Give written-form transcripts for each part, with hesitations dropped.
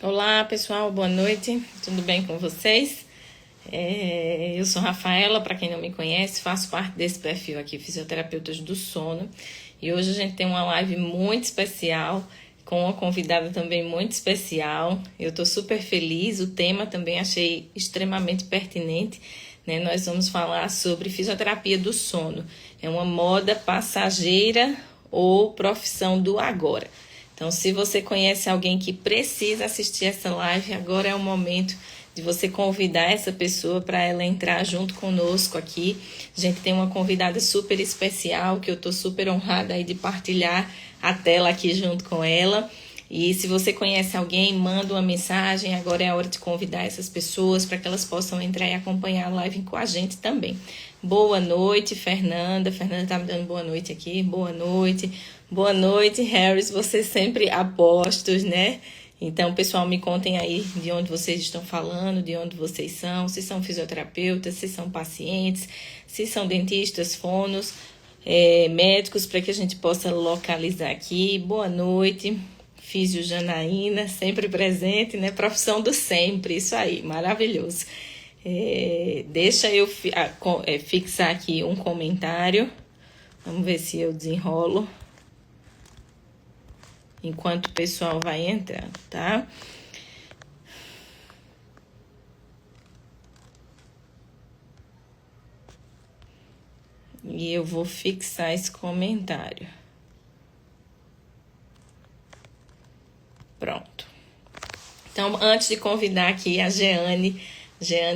Olá, pessoal, boa noite. Tudo bem com vocês? Eu sou Rafaela, para quem não me conhece, faço parte desse perfil aqui, Fisioterapeutas do Sono. E hoje a gente tem uma live muito especial, com uma convidada também muito especial. Eu estou super feliz, o tema também achei extremamente pertinente, né? Nós vamos falar sobre fisioterapia do sono. É uma moda passageira ou profissão do agora? Então, se você conhece alguém que precisa assistir essa live, agora é o momento de você convidar essa pessoa para ela entrar junto conosco aqui. A gente tem uma convidada super especial que eu estou super honrada aí de partilhar a tela aqui junto com ela. E se você conhece alguém, manda uma mensagem. Agora é a hora de convidar essas pessoas para que elas possam entrar e acompanhar a live com a gente também. Boa noite, Fernanda. Fernanda tá me dando boa noite aqui. Boa noite. Boa noite, Harris. Vocês sempre apostos, né? Então, pessoal, me contem aí de onde vocês estão falando, de onde vocês são, se são fisioterapeutas, se são pacientes, se são dentistas, fonos, médicos, para que a gente possa localizar aqui. Boa noite. Físio Janaína, sempre presente, né? Profissão do sempre, isso aí, maravilhoso. Deixa eu fixar aqui um comentário. Vamos ver se eu desenrolo enquanto o pessoal vai entrando, tá? E eu vou fixar esse comentário. Pronto. Então, antes de convidar aqui a Jeane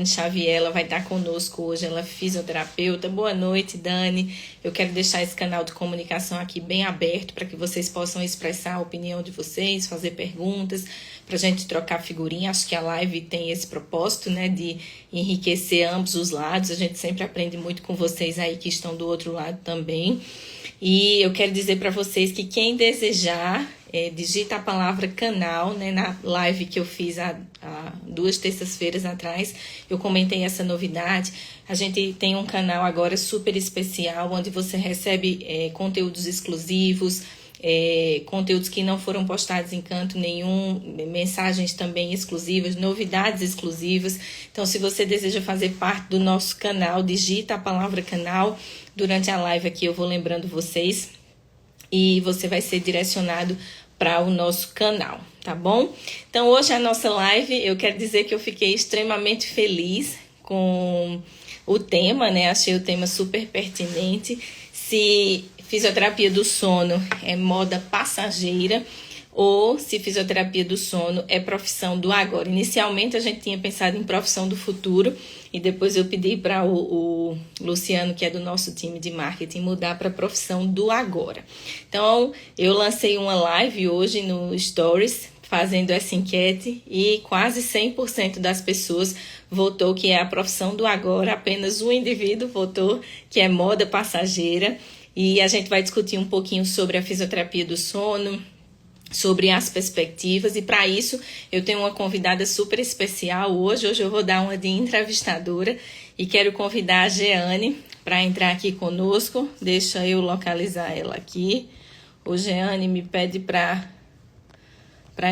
Xavier, ela vai estar conosco hoje, ela é fisioterapeuta. Boa noite, Dani. Eu quero deixar esse canal de comunicação aqui bem aberto para que vocês possam expressar a opinião de vocês, fazer perguntas, para a gente trocar figurinha. Acho que a live tem esse propósito, né, de enriquecer ambos os lados. A gente sempre aprende muito com vocês aí que estão do outro lado também. E eu quero dizer para vocês que quem desejar, digita a palavra canal, né, na live que eu fiz há 2 terças-feiras atrás, eu comentei essa novidade. A gente tem um canal agora super especial, onde você recebe conteúdos exclusivos, conteúdos que não foram postados em canto nenhum, mensagens também exclusivas, novidades exclusivas. Então, se você deseja fazer parte do nosso canal, digita a palavra canal. Durante a live aqui eu vou lembrando vocês e você vai ser direcionado para o nosso canal, tá bom? Então, hoje a nossa live, eu quero dizer que eu fiquei extremamente feliz com o tema, né? Achei o tema super pertinente. Se fisioterapia do sono é moda passageira ou se fisioterapia do sono é profissão do agora. Inicialmente a gente tinha pensado em profissão do futuro e depois eu pedi para o Luciano, que é do nosso time de marketing, mudar para profissão do agora. Então eu lancei uma live hoje no Stories fazendo essa enquete e quase 100% das pessoas votou que é a profissão do agora, apenas um indivíduo votou que é moda passageira. E a gente vai discutir um pouquinho sobre a fisioterapia do sono, sobre as perspectivas, e para isso eu tenho uma convidada super especial hoje. Hoje eu vou dar uma de entrevistadora e quero convidar a Jeane para entrar aqui conosco. Deixa eu localizar ela aqui. O Jeane me pede para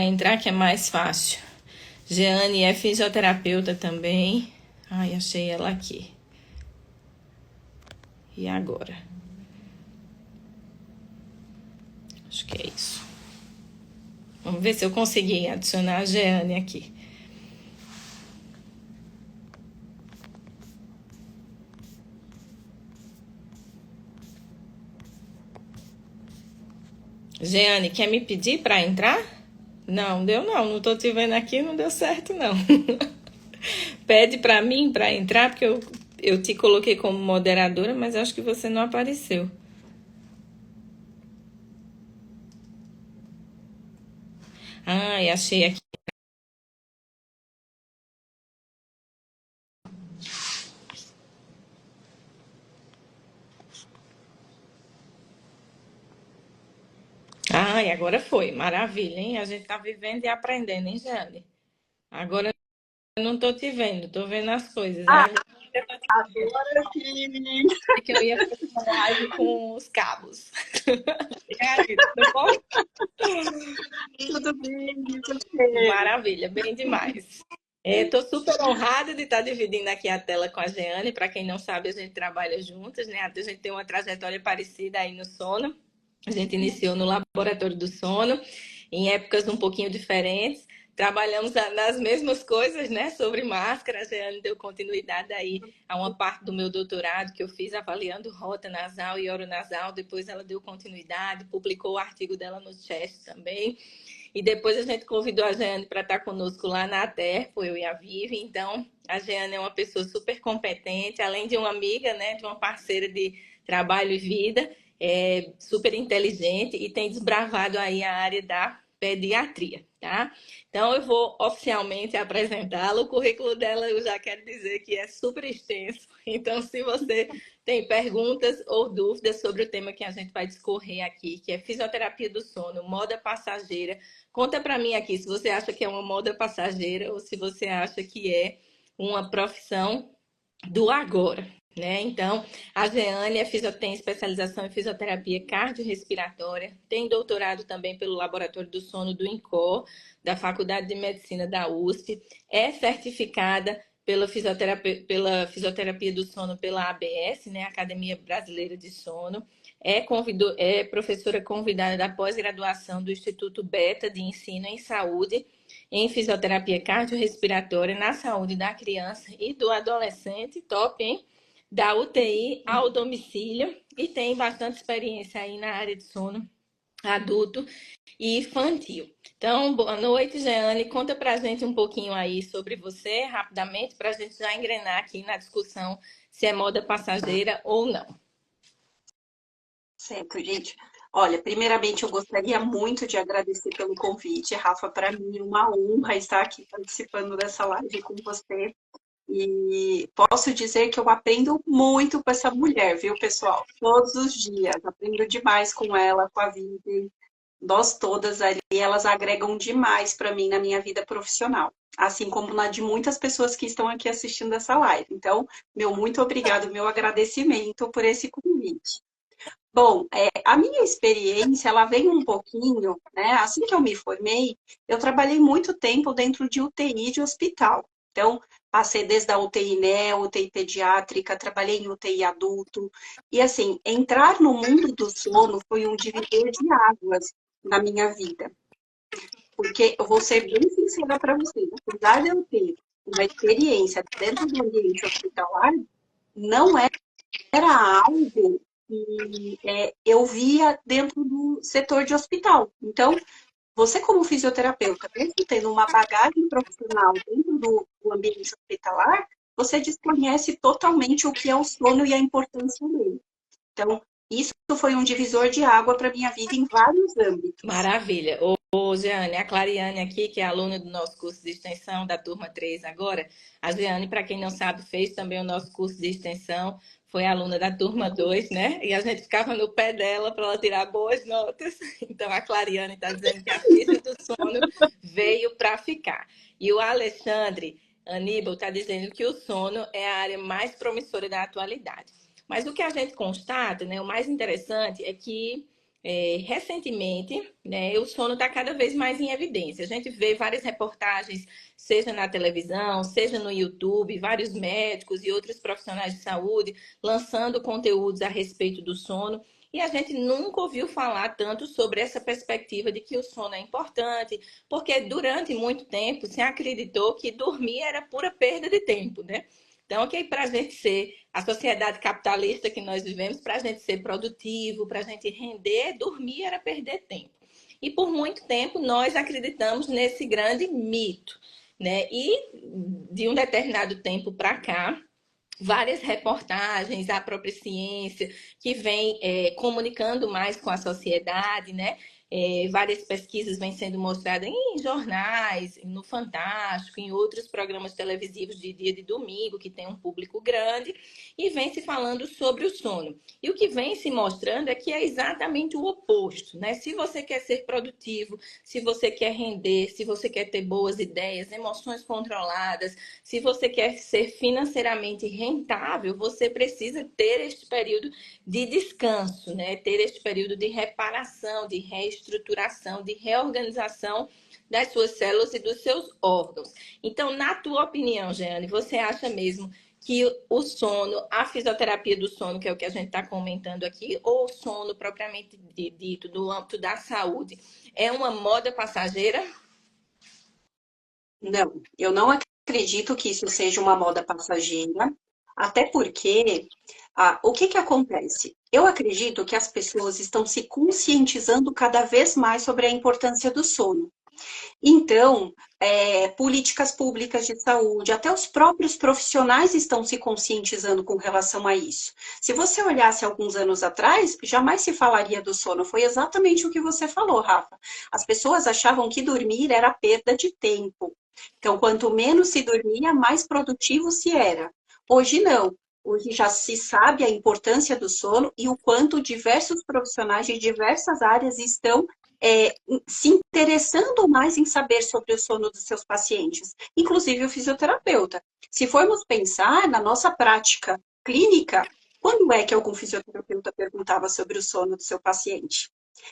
entrar, que é mais fácil. Jeane é fisioterapeuta também. Ai, achei ela aqui. E agora? Acho que é isso. Vamos ver se eu consegui adicionar a Jeane aqui. Jeane, quer me pedir para entrar? Não, deu não. Não tô te vendo aqui, não deu certo não. Pede para mim para entrar, porque eu te coloquei como moderadora, mas acho que você não apareceu. Ai, achei aqui. Ai, agora foi. Maravilha, hein? A gente tá vivendo e aprendendo, hein, Jane? Agora eu não tô te vendo, tô vendo as coisas. Ai. Agora sim. Que eu ia fazer uma live com os cabos. Não pode? Tudo bem, e você? Maravilha, bem demais. Estou super honrada de estar dividindo aqui a tela com a Jeane. Para quem não sabe, a gente trabalha juntas, né? A gente tem uma trajetória parecida aí no sono. A gente iniciou no laboratório do sono, em épocas um pouquinho diferentes. Trabalhamos nas mesmas coisas, né? Sobre máscara. A Jeane deu continuidade aí a uma parte do meu doutorado que eu fiz avaliando rota nasal e oronasal. Depois ela deu continuidade, publicou o artigo dela no CHEST também. E depois a gente convidou a Jeane para estar conosco lá na Aterpo, eu e a Vivi. Então, a Jeane é uma pessoa super competente, além de uma amiga, né, de uma parceira de trabalho e vida, super inteligente e tem desbravado aí a área da pediatria, tá? Então, eu vou oficialmente apresentá-la. O currículo dela eu já quero dizer que é super extenso. Então, se você tem perguntas ou dúvidas sobre o tema que a gente vai discorrer aqui, que é fisioterapia do sono, moda passageira, conta para mim aqui se você acha que é uma moda passageira ou se você acha que é uma profissão do agora, né? Então, a Jeane tem especialização em fisioterapia cardiorrespiratória, tem doutorado também pelo Laboratório do Sono do INCOR, da Faculdade de Medicina da USP, é certificada pela fisioterapia do sono pela ABS, né, Academia Brasileira de Sono, é professora convidada da pós-graduação do Instituto Beta de Ensino em Saúde em fisioterapia cardiorrespiratória na saúde da criança e do adolescente, top, hein? Da UTI ao domicílio e tem bastante experiência aí na área de sono adulto e infantil. Então, boa noite, Jeane. Conta pra gente um pouquinho aí sobre você, rapidamente, para a gente já engrenar aqui na discussão se é moda passageira ou não. Certo, gente. Olha, primeiramente eu gostaria muito de agradecer pelo convite, Rafa. Para mim é uma honra estar aqui participando dessa live com você. E posso dizer que eu aprendo muito com essa mulher, viu, pessoal? Todos os dias. Aprendo demais com ela, com a Vivi. Nós todas ali, elas agregam demais para mim na minha vida profissional. Assim como na de muitas pessoas que estão aqui assistindo essa live. Então, meu muito obrigado, meu agradecimento por esse convite. Bom, a minha experiência, ela vem um pouquinho, né? Assim que eu me formei, eu trabalhei muito tempo dentro de UTI de hospital. Então, passei desde a UTI neo, UTI pediátrica, trabalhei em UTI adulto. E, assim, entrar no mundo do sono foi um divisor de águas na minha vida. Porque eu vou ser bem sincera para vocês, apesar de eu ter uma experiência dentro do ambiente hospitalar, não era algo que eu via dentro do setor de hospital. Então, você como fisioterapeuta, mesmo tendo uma bagagem profissional dentro do ambiente hospitalar, você desconhece totalmente o que é o sono e a importância dele. Então, isso foi um divisor de água para a minha vida em vários âmbitos. Maravilha. Ô, Jeane, a Clariane aqui, que é aluna do nosso curso de extensão da turma 3 agora. A Jeane, para quem não sabe, fez também o nosso curso de extensão, foi aluna da turma 2, né? E a gente ficava no pé dela para ela tirar boas notas. Então, a Clariane está dizendo que a ficha do sono veio para ficar. E o Alexandre Aníbal está dizendo que o sono é a área mais promissora da atualidade. Mas o que a gente constata, né, o mais interessante é que recentemente, né, o sono está cada vez mais em evidência. A gente vê várias reportagens, seja na televisão, seja no YouTube, vários médicos e outros profissionais de saúde lançando conteúdos a respeito do sono. E a gente nunca ouviu falar tanto sobre essa perspectiva de que o sono é importante, porque durante muito tempo se acreditou que dormir era pura perda de tempo, né? Então, ok, para a gente ser a sociedade capitalista que nós vivemos, para a gente ser produtivo, para a gente render, dormir era perder tempo. E por muito tempo nós acreditamos nesse grande mito, né? E de um determinado tempo para cá, várias reportagens, a própria ciência, que vem comunicando mais com a sociedade, né? Várias pesquisas vêm sendo mostradas em jornais, no Fantástico, em outros programas televisivos de dia de domingo, que tem um público grande, e vem se falando sobre o sono. E o que vem se mostrando é que é exatamente o oposto, né? Se você quer ser produtivo, se você quer render, se você quer ter boas ideias, emoções controladas, se você quer ser financeiramente rentável, você precisa ter este período de descanso, né? Ter este período de reparação, de reestruturação, de reorganização das suas células e dos seus órgãos. Então, na tua opinião, Jeane, você acha mesmo que o sono, a fisioterapia do sono, que é o que a gente está comentando aqui, ou o sono propriamente dito, do âmbito da saúde, é uma moda passageira? Não, eu não acredito que isso seja uma moda passageira, até porque o que que acontece? Eu acredito que as pessoas estão se conscientizando cada vez mais sobre a importância do sono. Então, políticas públicas de saúde, até os próprios profissionais estão se conscientizando com relação a isso. Se você olhasse alguns anos atrás, jamais se falaria do sono. Foi exatamente o que você falou, Rafa. As pessoas achavam que dormir era perda de tempo. Então, quanto menos se dormia, mais produtivo se era. Hoje não. Hoje já se sabe a importância do sono e o quanto diversos profissionais de diversas áreas estão se interessando mais em saber sobre o sono dos seus pacientes, inclusive o fisioterapeuta. Se formos pensar na nossa prática clínica, quando é que algum fisioterapeuta perguntava sobre o sono do seu paciente?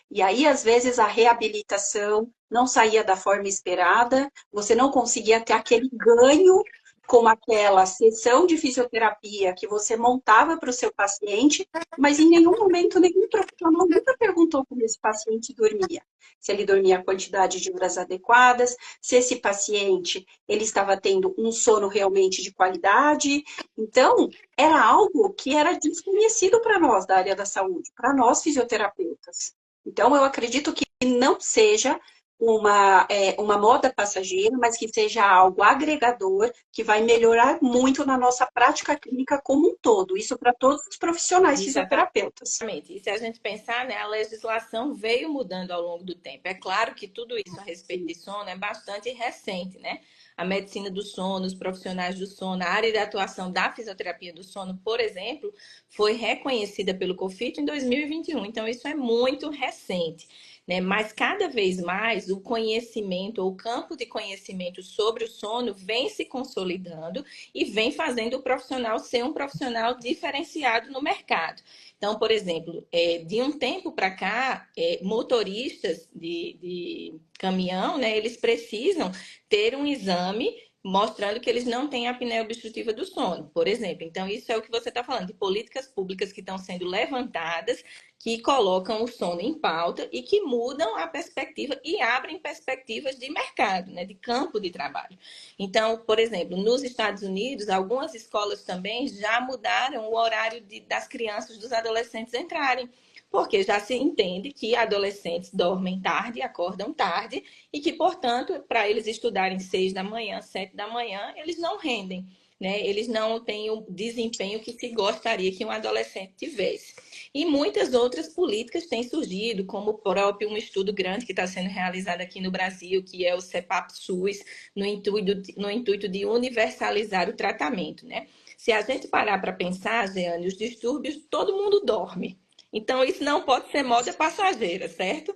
E aí, às vezes, a reabilitação não saía da forma esperada, você não conseguia ter aquele ganho com aquela sessão de fisioterapia que você montava para o seu paciente, mas em nenhum momento nenhum profissional nunca perguntou como esse paciente dormia. Se ele dormia a quantidade de horas adequadas, se esse paciente ele estava tendo um sono realmente de qualidade. Então, era algo que era desconhecido para nós da área da saúde, para nós fisioterapeutas. Então, eu acredito que não seja uma moda passageira, mas que seja algo agregador, que vai melhorar muito na nossa prática clínica como um todo. Isso para todos os profissionais fisioterapeutas. Exatamente. E se a gente pensar, né, a legislação veio mudando ao longo do tempo. É claro que tudo isso a respeito de sono é bastante recente, né? A medicina do sono, os profissionais do sono, a área de atuação da fisioterapia do sono, por exemplo, foi reconhecida pelo COFIT em 2021. Então, isso é muito recente. Né? Mas cada vez mais o conhecimento, ou o campo de conhecimento sobre o sono vem se consolidando e vem fazendo o profissional ser um profissional diferenciado no mercado. Então, por exemplo, de um tempo para cá, motoristas de caminhão, né, eles precisam ter um exame mostrando que eles não têm apneia obstrutiva do sono, por exemplo. Então, isso é o que você está falando, de políticas públicas que estão sendo levantadas, que colocam o sono em pauta e que mudam a perspectiva e abrem perspectivas de mercado, né, de campo de trabalho. Então, por exemplo, nos Estados Unidos, algumas escolas também já mudaram o horário das crianças, dos adolescentes entrarem, porque já se entende que adolescentes dormem tarde, acordam tarde e que, portanto, para eles estudarem 6 da manhã, 7 da manhã, eles não rendem, né? Eles não têm o desempenho que se gostaria que um adolescente tivesse. E muitas outras políticas têm surgido, como o próprio um estudo grande que está sendo realizado aqui no Brasil, que é o CEPAP-SUS, no intuito de universalizar o tratamento, né? Se a gente parar para pensar, Jeane, os distúrbios, todo mundo dorme. Então, isso não pode ser moda passageira, certo?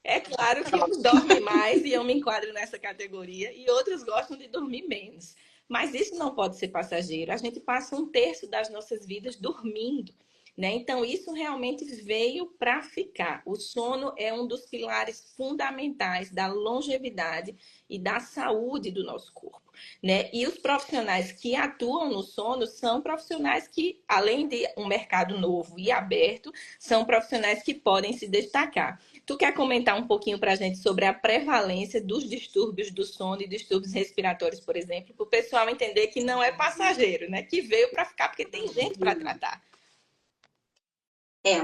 É claro que uns dormem mais, e eu me enquadro nessa categoria, e outros gostam de dormir menos. Mas isso não pode ser passageiro. A gente passa um terço das nossas vidas dormindo. Né? Então, isso realmente veio para ficar. O sono é um dos pilares fundamentais da longevidade e da saúde do nosso corpo. Né? E os profissionais que atuam no sono são profissionais que, além de um mercado novo e aberto, são profissionais que podem se destacar. Tu quer comentar um pouquinho para a gente sobre a prevalência dos distúrbios do sono e distúrbios respiratórios, por exemplo, para o pessoal entender que não é passageiro, né? Que veio para ficar porque tem gente para tratar.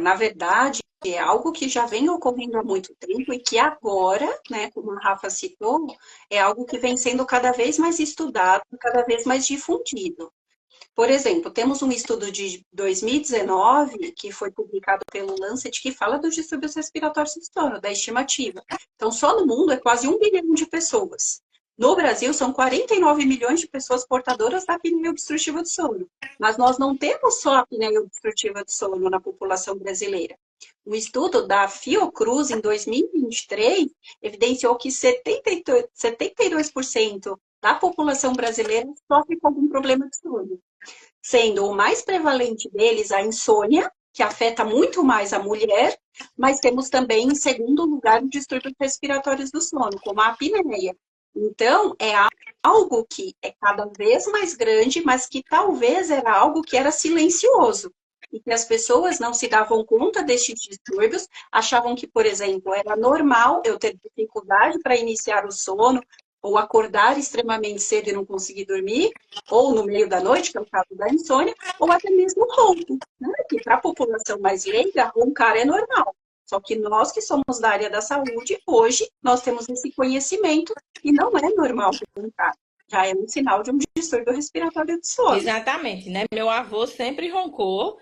Na verdade, é algo que já vem ocorrendo há muito tempo e que agora, né, como a Rafa citou, é algo que vem sendo cada vez mais estudado, cada vez mais difundido. Por exemplo, temos um estudo de 2019 que foi publicado pelo Lancet que fala dos distúrbios respiratórios do sono, da estimativa. Então, só no mundo é quase 1 bilhão de pessoas. No Brasil, são 49 milhões de pessoas portadoras da apneia obstrutiva do sono. Mas nós não temos só a apneia obstrutiva do sono na população brasileira. Um estudo da Fiocruz, em 2023, evidenciou que 72% da população brasileira sofre com algum problema de sono, sendo o mais prevalente deles a insônia, que afeta muito mais a mulher, mas temos também, em segundo lugar, os distúrbios respiratórios do sono, como a apneia. Então, é algo que é cada vez mais grande, mas que talvez era algo que era silencioso. E que as pessoas não se davam conta destes distúrbios, achavam que, por exemplo, era normal eu ter dificuldade para iniciar o sono, ou acordar extremamente cedo e não conseguir dormir, ou no meio da noite, que é o caso da insônia, ou até mesmo ronco, né? Que para a população mais leiga, roncar é normal. Só que nós que somos da área da saúde, hoje, nós temos esse conhecimento e não é normal roncar. Já é um sinal de um distúrbio respiratório do sono. Exatamente, né? Meu avô sempre roncou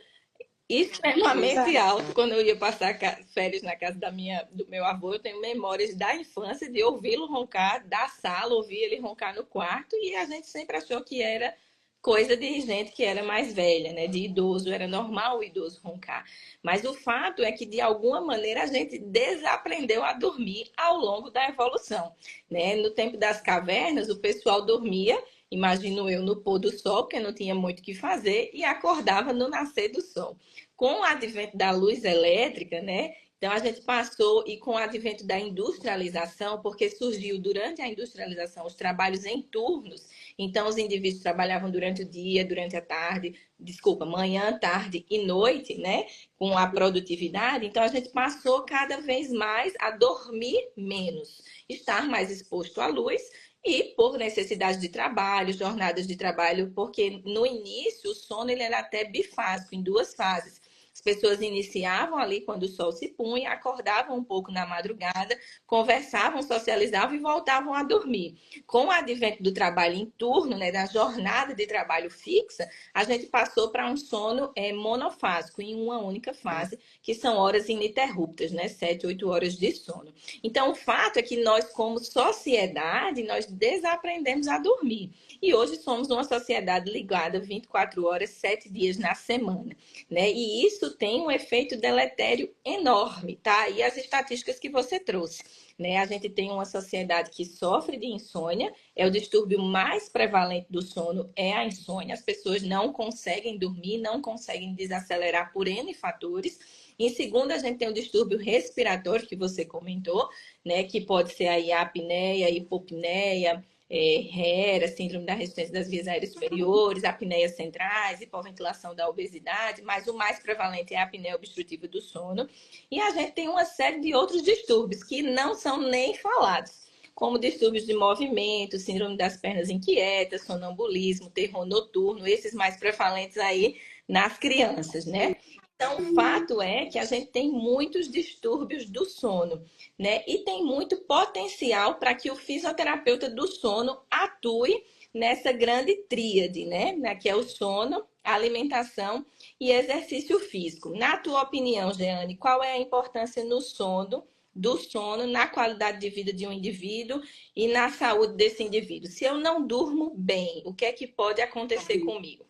extremamente Exato. alto quando eu ia passar férias na casa do meu avô. Eu tenho memórias da infância de ouvi-lo roncar da sala, ouvir ele roncar no quarto, e a gente sempre achou que era coisa de gente que era mais velha, né? De idoso, era normal o idoso roncar. Mas o fato é que, de alguma maneira, a gente desaprendeu a dormir ao longo da evolução, né? No tempo das cavernas, o pessoal dormia, imagino eu, no pôr do sol, porque não tinha muito o que fazer, e acordava no nascer do sol. Com o advento da luz elétrica, né? Então a gente passou, e com o advento da industrialização, porque surgiu durante a industrialização os trabalhos em turnos, então os indivíduos trabalhavam durante o dia, durante a tarde, desculpa, manhã, tarde e noite, né? Com a produtividade, então a gente passou cada vez mais a dormir menos, estar mais exposto à luz, e por necessidade de trabalho, jornadas de trabalho, porque no início o sono ele era até bifásico, em duas fases. As pessoas iniciavam ali quando o sol se punha, acordavam um pouco na madrugada, conversavam, socializavam e voltavam a dormir. Com o advento do trabalho em turno, né, da jornada de trabalho fixa, a gente passou para um sono monofásico, em uma única fase, que são horas ininterruptas, né, 7, 8 horas de sono. Então, o fato é que nós, como sociedade, nós desaprendemos a dormir. E hoje somos uma sociedade ligada 24 horas, 7 dias na semana, né? E isso tem um efeito deletério enorme, tá? E as estatísticas que você trouxe, né? A gente tem uma sociedade que sofre de insônia, é o distúrbio mais prevalente do sono, é a insônia. As pessoas não conseguem dormir, não conseguem desacelerar por N fatores. Em segundo, a gente tem o distúrbio respiratório, que você comentou, né? Que pode ser aí a apneia, hipopneia, HERA, síndrome da resistência das vias aéreas superiores, apneias centrais, hipoventilação da obesidade, mas o mais prevalente é a apneia obstrutiva do sono. E a gente tem uma série de outros distúrbios que não são nem falados, como distúrbios de movimento, síndrome das pernas inquietas, sonambulismo, terror noturno, esses mais prevalentes aí nas crianças, né? Então, o fato é que a gente tem muitos distúrbios do sono, né? E tem muito potencial para que o fisioterapeuta do sono atue nessa grande tríade, né? Que é o sono, a alimentação e exercício físico. Na tua opinião, Jeane, qual é a importância no sono, do sono, na qualidade de vida de um indivíduo e na saúde desse indivíduo? Se eu não durmo bem, o que é que pode acontecer comigo?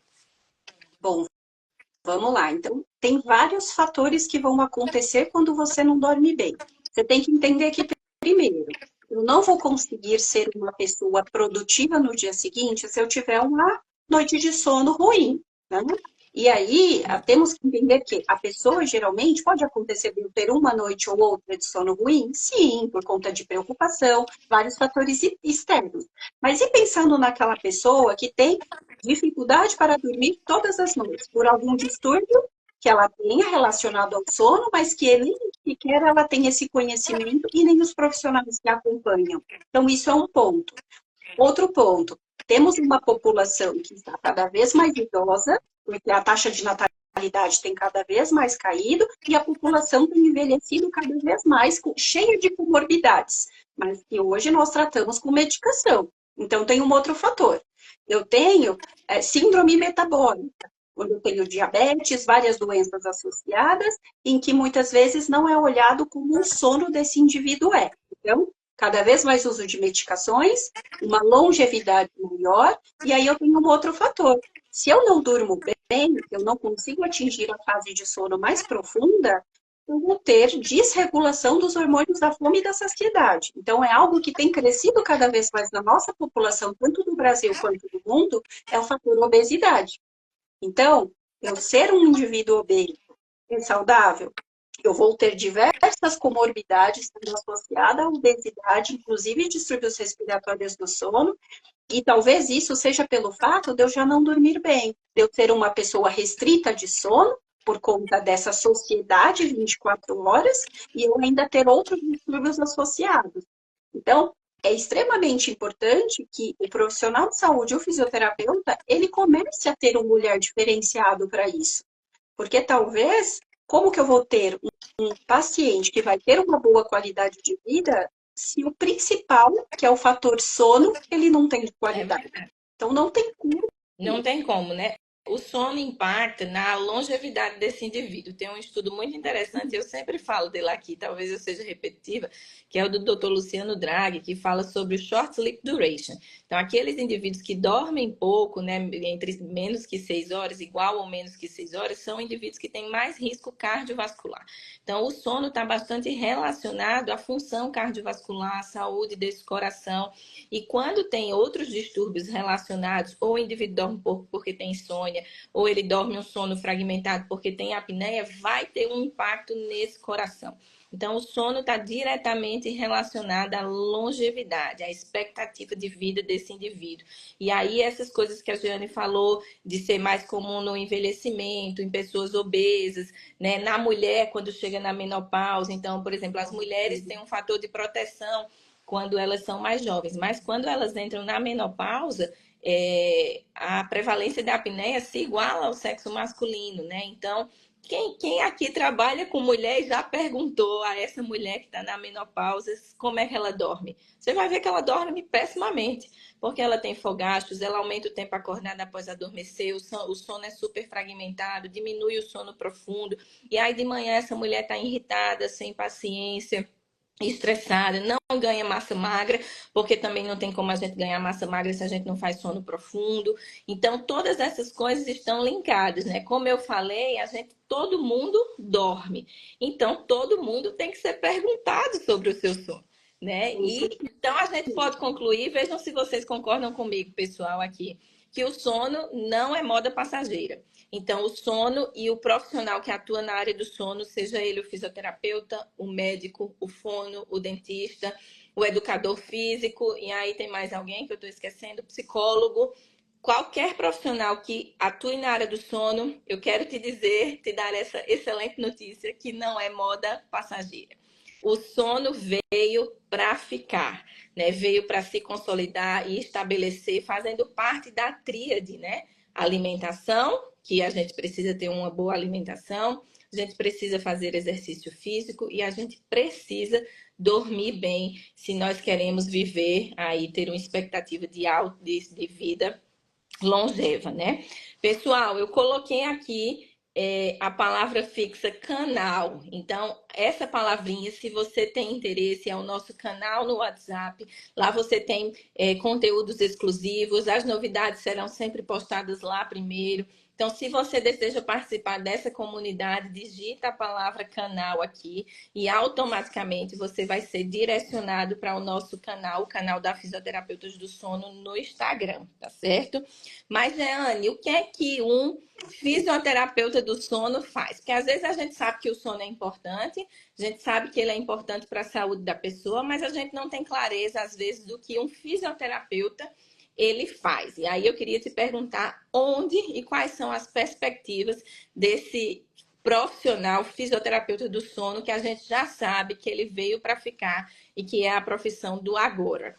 Bom, vamos lá. Então, tem vários fatores que vão acontecer quando você não dorme bem. Você tem que entender que, primeiro, eu não vou conseguir ser uma pessoa produtiva no dia seguinte se eu tiver uma noite de sono ruim, né? E aí, temos que entender que a pessoa, geralmente, pode acontecer de eu ter uma noite ou outra de sono ruim? Sim, por conta de preocupação, vários fatores externos. Mas e pensando naquela pessoa que tem dificuldade para dormir todas as noites, por algum distúrbio que ela tenha relacionado ao sono, mas que ele sequer ela tem esse conhecimento e nem os profissionais que a acompanham. Então, isso é um ponto. Outro ponto, temos uma população que está cada vez mais idosa, porque a taxa de natalidade tem cada vez mais caído e a população tem envelhecido cada vez mais, cheia de comorbidades, mas que hoje nós tratamos com medicação. Então, tem um outro fator. Eu tenho síndrome metabólica, onde eu tenho diabetes, várias doenças associadas, em que muitas vezes não é olhado como o sono desse indivíduo é. Então, cada vez mais uso de medicações, uma longevidade maior, e aí eu tenho um outro fator. Se eu não durmo bem, eu não consigo atingir a fase de sono mais profunda, eu vou ter desregulação dos hormônios da fome e da saciedade. Então, é algo que tem crescido cada vez mais na nossa população, tanto do Brasil quanto do mundo, é o fator obesidade. Então, eu ser um indivíduo obeso e saudável, eu vou ter diversas comorbidades associadas à obesidade, inclusive distúrbios respiratórios do sono, e talvez isso seja pelo fato de eu já não dormir bem, de eu ser uma pessoa restrita de sono, por conta dessa sociedade 24 horas, e eu ainda ter outros distúrbios associados. Então, é extremamente importante que o profissional de saúde, o fisioterapeuta, ele comece a ter um olhar diferenciado para isso. Porque talvez, como que eu vou ter um paciente que vai ter uma boa qualidade de vida se o principal, que é o fator sono, ele não tem É qualidade? verdade. Então, não tem como. Não tem como, né? O sono impacta na longevidade desse indivíduo. Tem um estudo muito interessante, eu sempre falo dele aqui, talvez eu seja repetitiva, que é o do Dr. Luciano Draghi, que fala sobre o short sleep duration. Então, aqueles indivíduos que dormem pouco, né, entre menos que 6 horas, igual ou menos que 6 horas, são indivíduos que têm mais risco cardiovascular. Então, o sono está bastante relacionado à função cardiovascular, à saúde desse coração. E quando tem outros distúrbios relacionados, ou o indivíduo dorme pouco porque tem insônia, ou ele dorme um sono fragmentado porque tem apneia, vai ter um impacto nesse coração. Então, o sono está diretamente relacionado à longevidade, à expectativa de vida desse indivíduo. E aí, essas coisas que a Jeane falou, de ser mais comum no envelhecimento, em pessoas obesas, né? Na mulher, quando chega na menopausa. Então, por exemplo, as mulheres têm um fator de proteção quando elas são mais jovens, mas quando elas entram na menopausa, a prevalência da apneia se iguala ao sexo masculino, né? Então, quem aqui trabalha com mulher já perguntou a essa mulher que está na menopausa como é que ela dorme? Você vai ver que ela dorme pessimamente, porque ela tem fogachos, ela aumenta o tempo acordado após adormecer, o sono é super fragmentado, diminui o sono profundo, e aí de manhã essa mulher está irritada, sem paciência, estressada, não ganha massa magra, porque também não tem como a gente ganhar massa magra se a gente não faz sono profundo. Então, todas essas coisas estão linkadas, né? Como eu falei, todo mundo dorme. Então, todo mundo tem que ser perguntado sobre o seu sono, né? E então a gente pode concluir, vejam se vocês concordam comigo, pessoal, aqui, que o sono não é moda passageira. Então, o sono e o profissional que atua na área do sono, seja ele o fisioterapeuta, o médico, o fono, o dentista, o educador físico, e aí tem mais alguém que eu estou esquecendo, psicólogo, qualquer profissional que atue na área do sono, eu quero te dizer, te dar essa excelente notícia, que não é moda passageira. O sono veio para ficar, né? Veio para se consolidar e estabelecer, fazendo parte da tríade, né? Alimentação, que a gente precisa ter uma boa alimentação, a gente precisa fazer exercício físico e a gente precisa dormir bem se nós queremos viver aí, ter uma expectativa de vida longeva, né? Pessoal, eu coloquei aqui a palavra fixa canal. Então, essa palavrinha, se você tem interesse, é o nosso canal no WhatsApp. Lá você tem conteúdos exclusivos, as novidades serão sempre postadas lá primeiro. Então, se você deseja participar dessa comunidade, digita a palavra canal aqui e automaticamente você vai ser direcionado para o nosso canal, o canal da Fisioterapeutas do Sono no Instagram, tá certo? Mas, Jeane, o que é que um fisioterapeuta do sono faz? Porque às vezes a gente sabe que o sono é importante, a gente sabe que ele é importante para a saúde da pessoa, mas a gente não tem clareza, às vezes, do que um fisioterapeuta ele faz. E aí eu queria te perguntar onde e quais são as perspectivas desse profissional fisioterapeuta do sono que a gente já sabe que ele veio para ficar e que é a profissão do agora.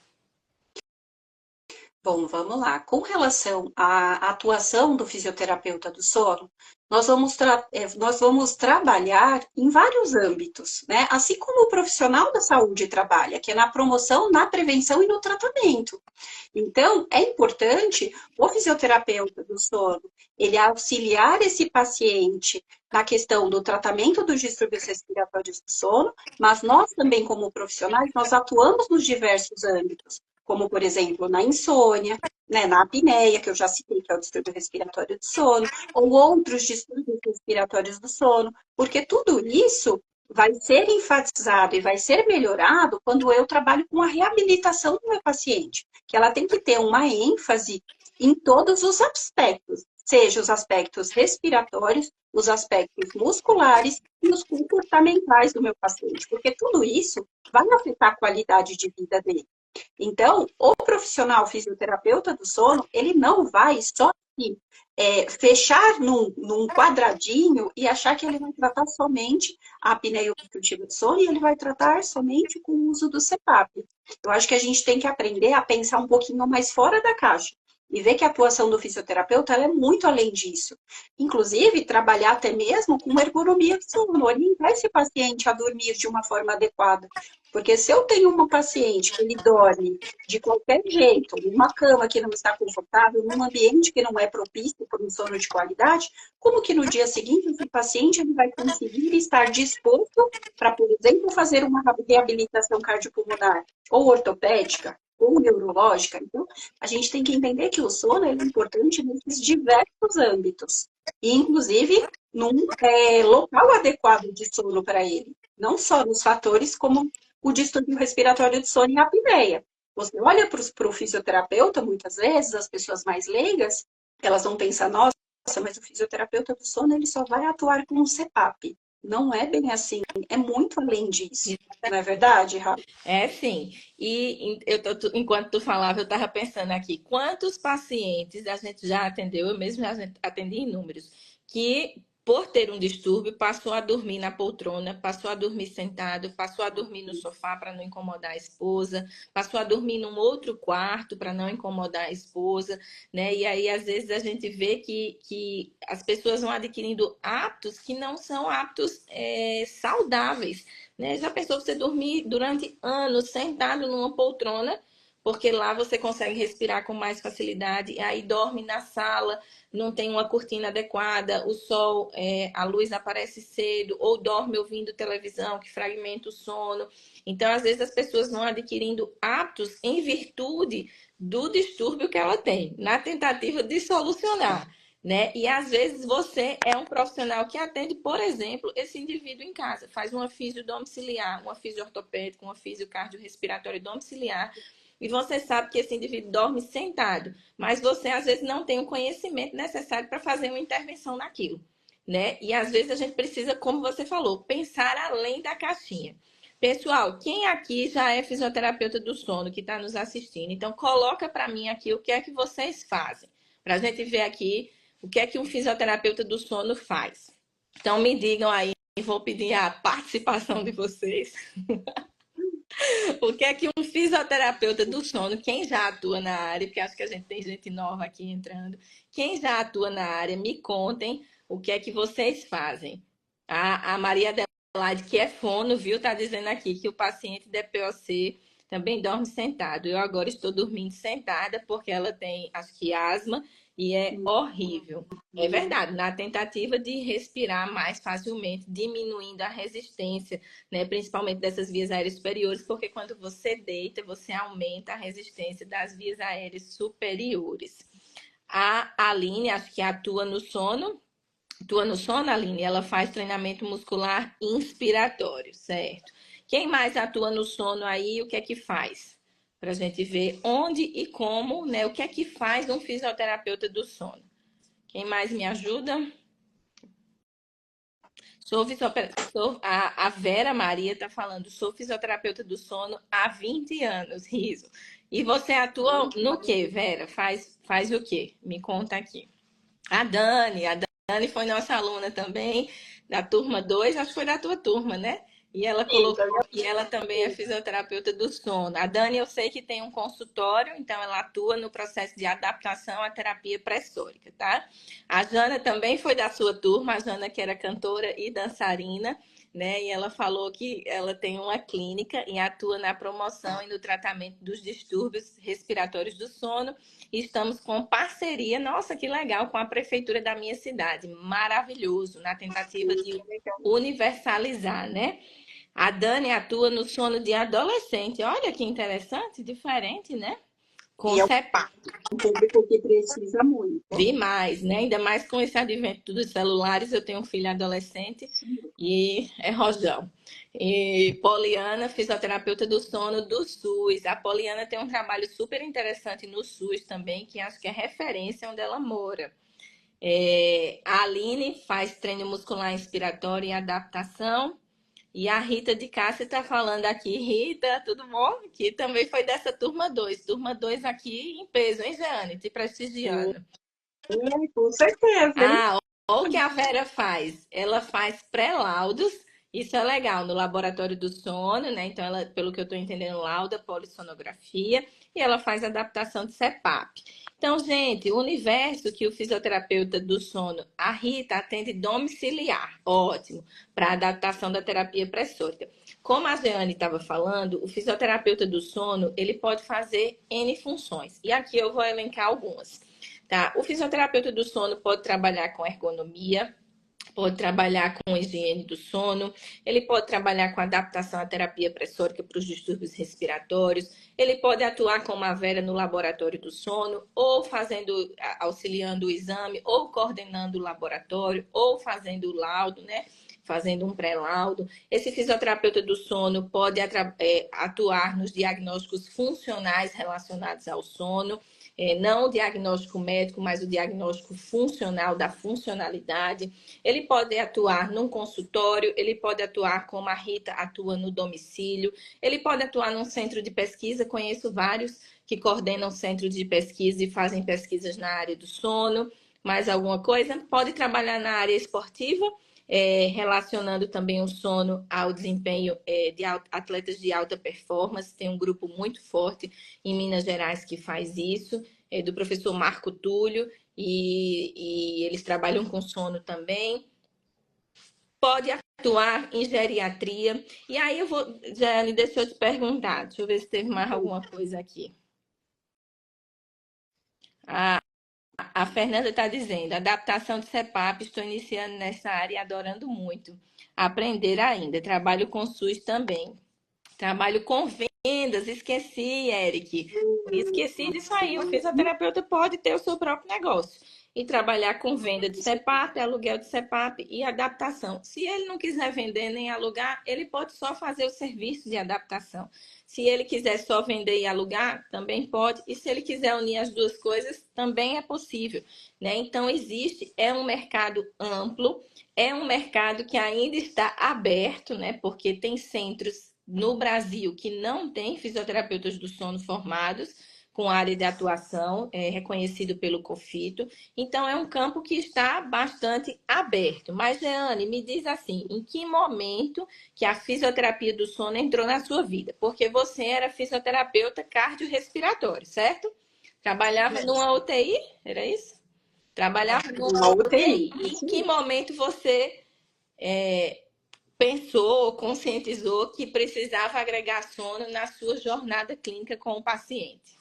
Bom, vamos lá. Com relação à atuação do fisioterapeuta do sono, nós vamos trabalhar em vários âmbitos, né? Assim como o profissional da saúde trabalha, que é na promoção, na prevenção e no tratamento. Então, é importante o fisioterapeuta do sono, ele auxiliar esse paciente na questão do tratamento dos distúrbios respiratórios do sono, mas nós também, como profissionais, nós atuamos nos diversos âmbitos, como, por exemplo, na insônia, né, na apneia, que eu já citei, que é o distúrbio respiratório do sono, ou outros distúrbios respiratórios do sono, porque tudo isso vai ser enfatizado e vai ser melhorado quando eu trabalho com a reabilitação do meu paciente, que ela tem que ter uma ênfase em todos os aspectos, seja os aspectos respiratórios, os aspectos musculares e os comportamentais do meu paciente, porque tudo isso vai afetar a qualidade de vida dele. Então, o profissional fisioterapeuta do sono, ele não vai só fechar num quadradinho e achar que ele vai tratar somente a apneia obstrutiva do sono e ele vai tratar somente com o uso do CPAP. Eu acho que a gente tem que aprender a pensar um pouquinho mais fora da caixa e ver que a atuação do fisioterapeuta ela é muito além disso. Inclusive, trabalhar até mesmo com ergonomia do sono, orientar esse paciente a dormir de uma forma adequada. Porque se eu tenho uma paciente que ele dorme de qualquer jeito, numa cama que não está confortável, num ambiente que não é propício para um sono de qualidade, como que no dia seguinte esse paciente ele vai conseguir estar disposto para, por exemplo, fazer uma reabilitação cardiopulmonar ou ortopédica ou neurológica? Então, a gente tem que entender que o sono é importante nesses diversos âmbitos, e inclusive num local adequado de sono para ele, não só nos fatores como o distúrbio respiratório de sono e a apneia. Você olha para o fisioterapeuta, muitas vezes, as pessoas mais leigas, elas vão pensar, nossa, mas o fisioterapeuta do sono ele só vai atuar com o CPAP. Não é bem assim, é muito além disso. Não é verdade, Rafa? É sim. Enquanto tu falava, eu estava pensando aqui, quantos pacientes a gente já atendeu, eu mesmo já atendi inúmeros, que por ter um distúrbio passou a dormir na poltrona, passou a dormir sentado, passou a dormir no sofá para não incomodar a esposa, passou a dormir num outro quarto para não incomodar a esposa, né? E aí, às vezes, a gente vê que as pessoas vão adquirindo hábitos que não são hábitos saudáveis, né? Já pensou você dormir durante anos sentado numa poltrona, porque lá você consegue respirar com mais facilidade, aí dorme na sala, não tem uma cortina adequada, o sol, a luz aparece cedo, ou dorme ouvindo televisão, que fragmenta o sono. Então, às vezes, as pessoas vão adquirindo hábitos em virtude do distúrbio que ela tem, na tentativa de solucionar, né? E às vezes você é um profissional que atende, por exemplo, esse indivíduo em casa, faz uma fisio domiciliar, uma fisio ortopédica, uma fisio cardiorrespiratória domiciliar, e você sabe que esse indivíduo dorme sentado, mas você às vezes não tem o conhecimento necessário para fazer uma intervenção naquilo, né? E às vezes a gente precisa, como você falou, pensar além da caixinha. Pessoal, quem aqui já é fisioterapeuta do sono que está nos assistindo? Então, coloca para mim aqui o que é que vocês fazem, para a gente ver aqui o que é que um fisioterapeuta do sono faz. Então, me digam aí, vou pedir a participação de vocês. O que é que um fisioterapeuta do sono, quem já atua na área, porque acho que a gente tem gente nova aqui entrando, quem já atua na área, me contem o que é que vocês fazem. A Maria Adelaide, que é fono, viu, tá dizendo aqui que o paciente DPOC também dorme sentado. Eu agora estou dormindo sentada porque ela tem, acho que asma, e é horrível. É verdade, na tentativa de respirar mais facilmente, diminuindo a resistência, né, principalmente dessas vias aéreas superiores, porque quando você deita, você aumenta a resistência das vias aéreas superiores. A Aline, acho que atua no sono, Aline, ela faz treinamento muscular inspiratório, certo? Quem mais atua no sono aí, o que é que faz? Para a gente ver onde e como, né? O que é que faz um fisioterapeuta do sono? Quem mais me ajuda? A Vera Maria está falando, sou fisioterapeuta do sono há 20 anos, riso. E você atua no quê, Vera? Faz o quê? Me conta aqui. A Dani foi nossa aluna também, da turma 2, acho que foi da tua turma, né? E ela colocou, e ela também é fisioterapeuta do sono. A Dani, eu sei que tem um consultório, então ela atua no processo de adaptação à terapia pressórica, tá? A Jana também foi da sua turma, a Jana que era cantora e dançarina, né? E ela falou que ela tem uma clínica e atua na promoção e no tratamento dos distúrbios respiratórios do sono. E estamos com parceria, nossa, que legal, com a prefeitura da minha cidade. Maravilhoso, na tentativa de universalizar, né? A Dani atua no sono de adolescente. Olha que interessante, diferente, né? Com E é CEPA. um público que precisa muito. Demais, né? Ainda mais com esse advento dos celulares. Eu tenho um filho adolescente e é rojão. E Poliana, fisioterapeuta do sono do SUS. A Poliana tem um trabalho super interessante no SUS também, que acho que é referência onde ela mora. A Aline faz treino muscular inspiratório e adaptação. E a Rita de Cássia está falando aqui. Rita, tudo bom? Que também foi dessa turma 2. Turma 2 aqui em peso, hein, Jeane? Te prestigiando. Com certeza, hein? Ah, olha o que a Vera faz. Ela faz pré-laudos, isso é legal, no laboratório do sono, né? Então, ela, pelo que eu estou entendendo, lauda, polissonografia, e ela faz adaptação de CPAP. Então, gente, o universo que o fisioterapeuta do sono, a Rita, atende domiciliar, ótimo, para adaptação da terapia pressórica. Como a Jeane estava falando, o fisioterapeuta do sono, ele pode fazer N funções. E aqui eu vou elencar algumas. Tá? O fisioterapeuta do sono pode trabalhar com ergonomia, pode trabalhar com higiene do sono, ele pode trabalhar com adaptação à terapia pressórica para os distúrbios respiratórios, ele pode atuar como a Vera no laboratório do sono, ou fazendo, auxiliando o exame, ou coordenando o laboratório, ou fazendo o laudo, né? Fazendo um pré-laudo. Esse fisioterapeuta do sono pode atuar nos diagnósticos funcionais relacionados ao sono, não o diagnóstico médico, mas o diagnóstico funcional da funcionalidade. Ele pode atuar num consultório, ele pode atuar como a Rita atua no domicílio, ele pode atuar num centro de pesquisa, conheço vários que coordenam centros de pesquisa e fazem pesquisas na área do sono. Mais alguma coisa? Pode trabalhar na área esportiva, relacionando também o sono ao desempenho de atletas de alta performance. Tem um grupo muito forte em Minas Gerais que faz isso, do professor Marco Túlio, e eles trabalham com sono também. Pode atuar em geriatria. E aí eu vou, Jane, deixa eu te perguntar, deixa eu ver se teve mais alguma coisa aqui. A Fernanda está dizendo, adaptação de CEPAP, estou iniciando nessa área e adorando muito. Aprender ainda, trabalho com SUS também. Trabalho com vendas, esqueci, Eric. Esqueci disso aí. O fisioterapeuta pode ter o seu próprio negócio e trabalhar com venda de CEPAP, aluguel de CEPAP e adaptação. Se ele não quiser vender nem alugar, ele pode só fazer o serviço de adaptação. Se ele quiser só vender e alugar, também pode. E se ele quiser unir as duas coisas, também é possível, né? Então existe, é um mercado amplo, é um mercado que ainda está aberto, né? Porque tem centros no Brasil que não tem fisioterapeutas do sono formados com área de atuação, reconhecido pelo COFITO. Então, é um campo que está bastante aberto. Mas, Jeane, me diz assim, em que momento que a fisioterapia do sono entrou na sua vida? Porque você era fisioterapeuta cardiorrespiratório, certo? Trabalhava numa UTI, era isso? Trabalhava numa UTI. Em que momento você pensou, conscientizou que precisava agregar sono na sua jornada clínica com o paciente?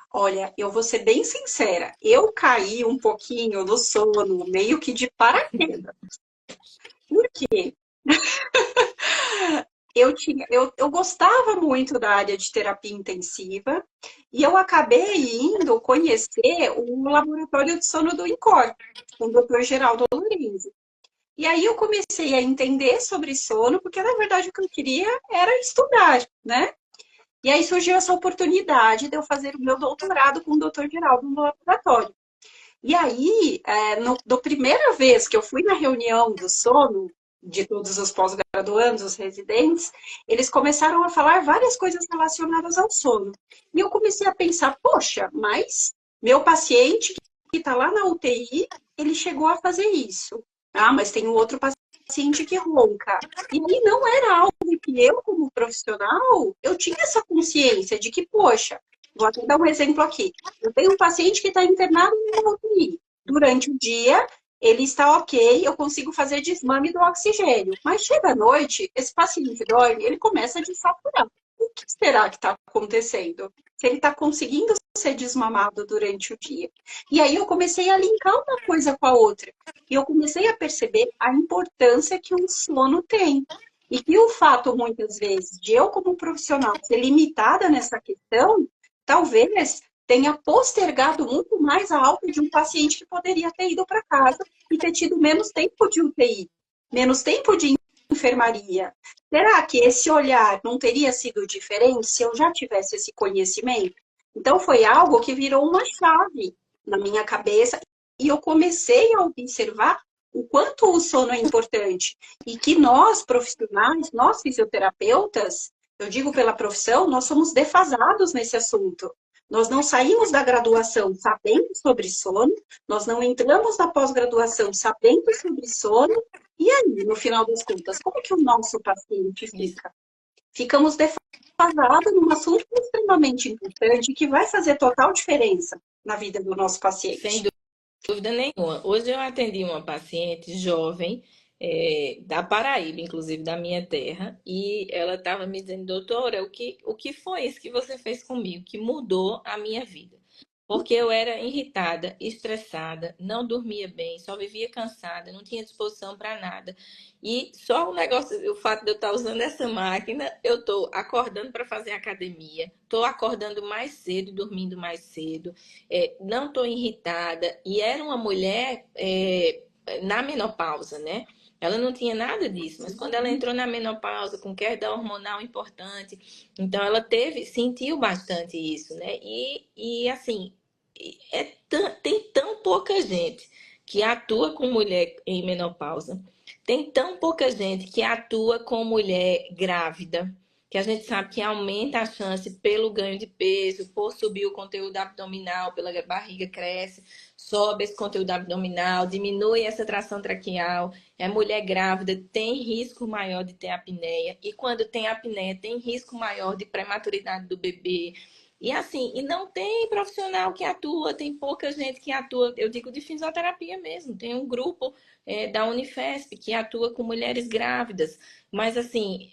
Olha, eu vou ser bem sincera, eu caí um pouquinho no sono, meio que de paraquedas. Por quê? Eu gostava muito da área de terapia intensiva e eu acabei indo conhecer o laboratório de sono do INCOR, com o Dr. Geraldo Lorenzi. E aí eu comecei a entender sobre sono, porque na verdade o que eu queria era estudar, né? E aí surgiu essa oportunidade de eu fazer o meu doutorado com o Dr. Geraldo no laboratório. E aí, da primeira vez que eu fui na reunião do sono, de todos os pós-graduandos, os residentes, eles começaram a falar várias coisas relacionadas ao sono. E eu comecei a pensar, poxa, mas meu paciente que está lá na UTI, ele chegou a fazer isso. Ah, mas tem um outro paciente que ronca. E aí não era algo que eu, como profissional, eu tinha essa consciência de que, poxa, vou até dar um exemplo aqui. Eu tenho um paciente que está internado numa UTI. Durante o dia, ele está ok, eu consigo fazer desmame do oxigênio. Mas chega à noite, esse paciente dorme, ele começa a desaturar. O que será que está acontecendo? Se ele está conseguindo ser desmamado durante o dia. E aí eu comecei a linkar uma coisa com a outra. E eu comecei a perceber a importância que um sono tem. E que o fato, muitas vezes, de eu, como profissional, ser limitada nessa questão, talvez tenha postergado muito mais a alta de um paciente que poderia ter ido para casa e ter tido menos tempo de UTI, menos tempo de enfermaria. Será que esse olhar não teria sido diferente se eu já tivesse esse conhecimento? Então, foi algo que virou uma chave na minha cabeça e eu comecei a observar o quanto o sono é importante e que nós, profissionais, nós fisioterapeutas, eu digo pela profissão, nós somos defasados nesse assunto. Nós não saímos da graduação sabendo sobre sono, nós não entramos na pós-graduação sabendo sobre sono, e aí, no final das contas, como que o nosso paciente fica? Ficamos defasados num assunto extremamente importante que vai fazer total diferença na vida do nosso paciente. Sem dúvida nenhuma. Hoje eu atendi uma paciente jovem, da Paraíba, inclusive da minha terra, e ela estava me dizendo, doutora, o que foi isso que você fez comigo, que mudou a minha vida? Porque eu era irritada, estressada, não dormia bem, só vivia cansada, não tinha disposição para nada. E só o negócio, o fato de eu estar usando essa máquina, eu estou acordando para fazer academia, estou acordando mais cedo, dormindo mais cedo, não estou irritada. E era uma mulher na menopausa, né? Ela não tinha nada disso, mas quando ela entrou na menopausa, com queda hormonal importante, então ela sentiu bastante isso, né? E assim, tem tão pouca gente que atua com mulher em menopausa, tem tão pouca gente que atua com mulher grávida, que a gente sabe que aumenta a chance pelo ganho de peso, por subir o conteúdo abdominal, pela barriga cresce, sobe esse conteúdo abdominal, diminui essa tração traqueal. A mulher grávida tem risco maior de ter apneia, e quando tem apneia, tem risco maior de prematuridade do bebê. E assim, e não tem profissional que atua, tem pouca gente que atua, eu digo de fisioterapia mesmo, tem um grupo da Unifesp que atua com mulheres grávidas, mas assim,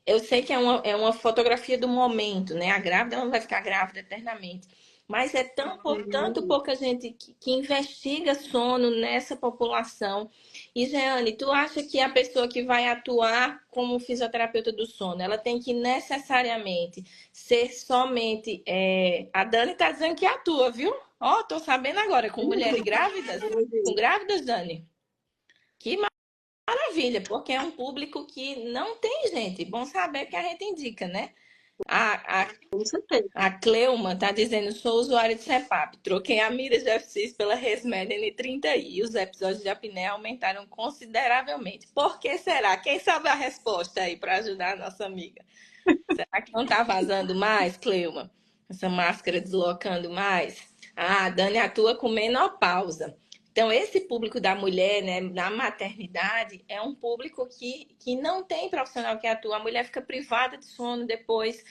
eu sei que é uma fotografia do momento, né? A grávida ela não vai ficar grávida eternamente. Mas é tanto pouca gente que investiga sono nessa população. E, Jeane, tu acha que a pessoa que vai atuar como fisioterapeuta do sono, ela tem que necessariamente ser somente. A Dani tá dizendo que atua, viu? Ó, tô sabendo agora, com mulheres grávidas. Com grávidas, Dani? Que maravilha, porque é um público que não tem gente. Bom saber que a gente indica, né? A, a, Com certeza. a Cleuma tá dizendo, sou usuária de CPAP. Troquei a mira de F6 pela Resmed N30i e os episódios de apneia aumentaram consideravelmente. Por que será? Quem sabe a resposta aí para ajudar a nossa amiga? Será que não tá vazando mais, Cleuma? Essa máscara deslocando mais? Ah, a Dani atua com menopausa. Então, esse público da mulher, né, na maternidade, é um público que não tem profissional que atua. A mulher fica privada de sono depois.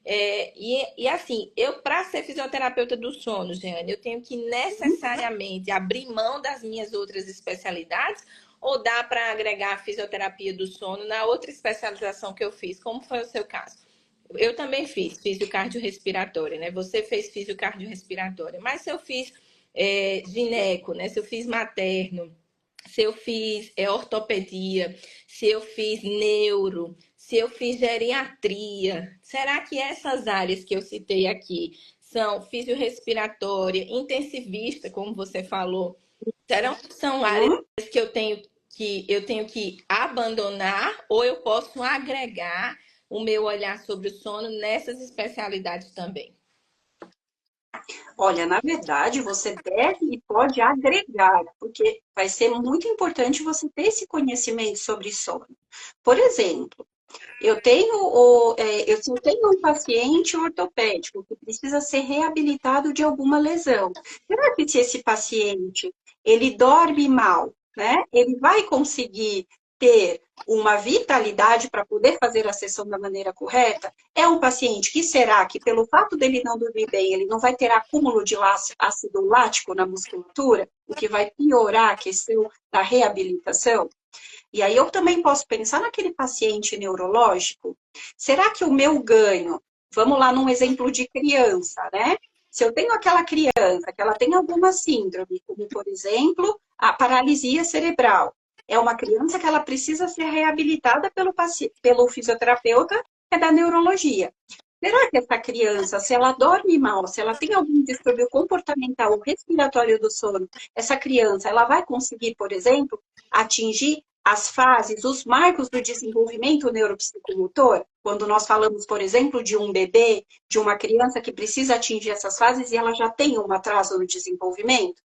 E assim, eu, para ser fisioterapeuta do sono, Jeane, eu tenho que necessariamente abrir mão das minhas outras especialidades ou dá para agregar a fisioterapia do sono na outra especialização que eu fiz? Como foi o seu caso? Eu também fiz fisio-cardiorrespiratória, né? Você fez fisio-cardiorrespiratória, mas se eu fiz gineco, né? Se eu fiz materno, se eu fiz ortopedia, se eu fiz neuro, se eu fiz geriatria, será que essas áreas que eu citei aqui são fisiorrespiratória, intensivista, como você falou, são áreas que eu tenho que abandonar ou eu posso agregar o meu olhar sobre o sono nessas especialidades também? Olha, na verdade, você deve e pode agregar, porque vai ser muito importante você ter esse conhecimento sobre sono. Por exemplo, se eu tenho um paciente ortopédico que precisa ser reabilitado de alguma lesão. Será que se esse paciente ele dorme mal, né? Ele vai conseguir ter uma vitalidade para poder fazer a sessão da maneira correta? É um paciente que será que, pelo fato dele não dormir bem, ele não vai ter acúmulo de ácido lático na musculatura, o que vai piorar a questão da reabilitação? E aí eu também posso pensar naquele paciente neurológico. Será que o meu ganho, vamos lá num exemplo de criança, né? Se eu tenho aquela criança que ela tem alguma síndrome, como por exemplo, a paralisia cerebral, é uma criança que ela precisa ser reabilitada pelo fisioterapeuta que é da neurologia. Será que essa criança, se ela dorme mal, se ela tem algum distúrbio comportamental ou respiratório do sono, essa criança, ela vai conseguir, por exemplo, atingir as fases, os marcos do desenvolvimento neuropsicomotor? Quando nós falamos, por exemplo, de um bebê, de uma criança que precisa atingir essas fases e ela já tem um atraso no desenvolvimento.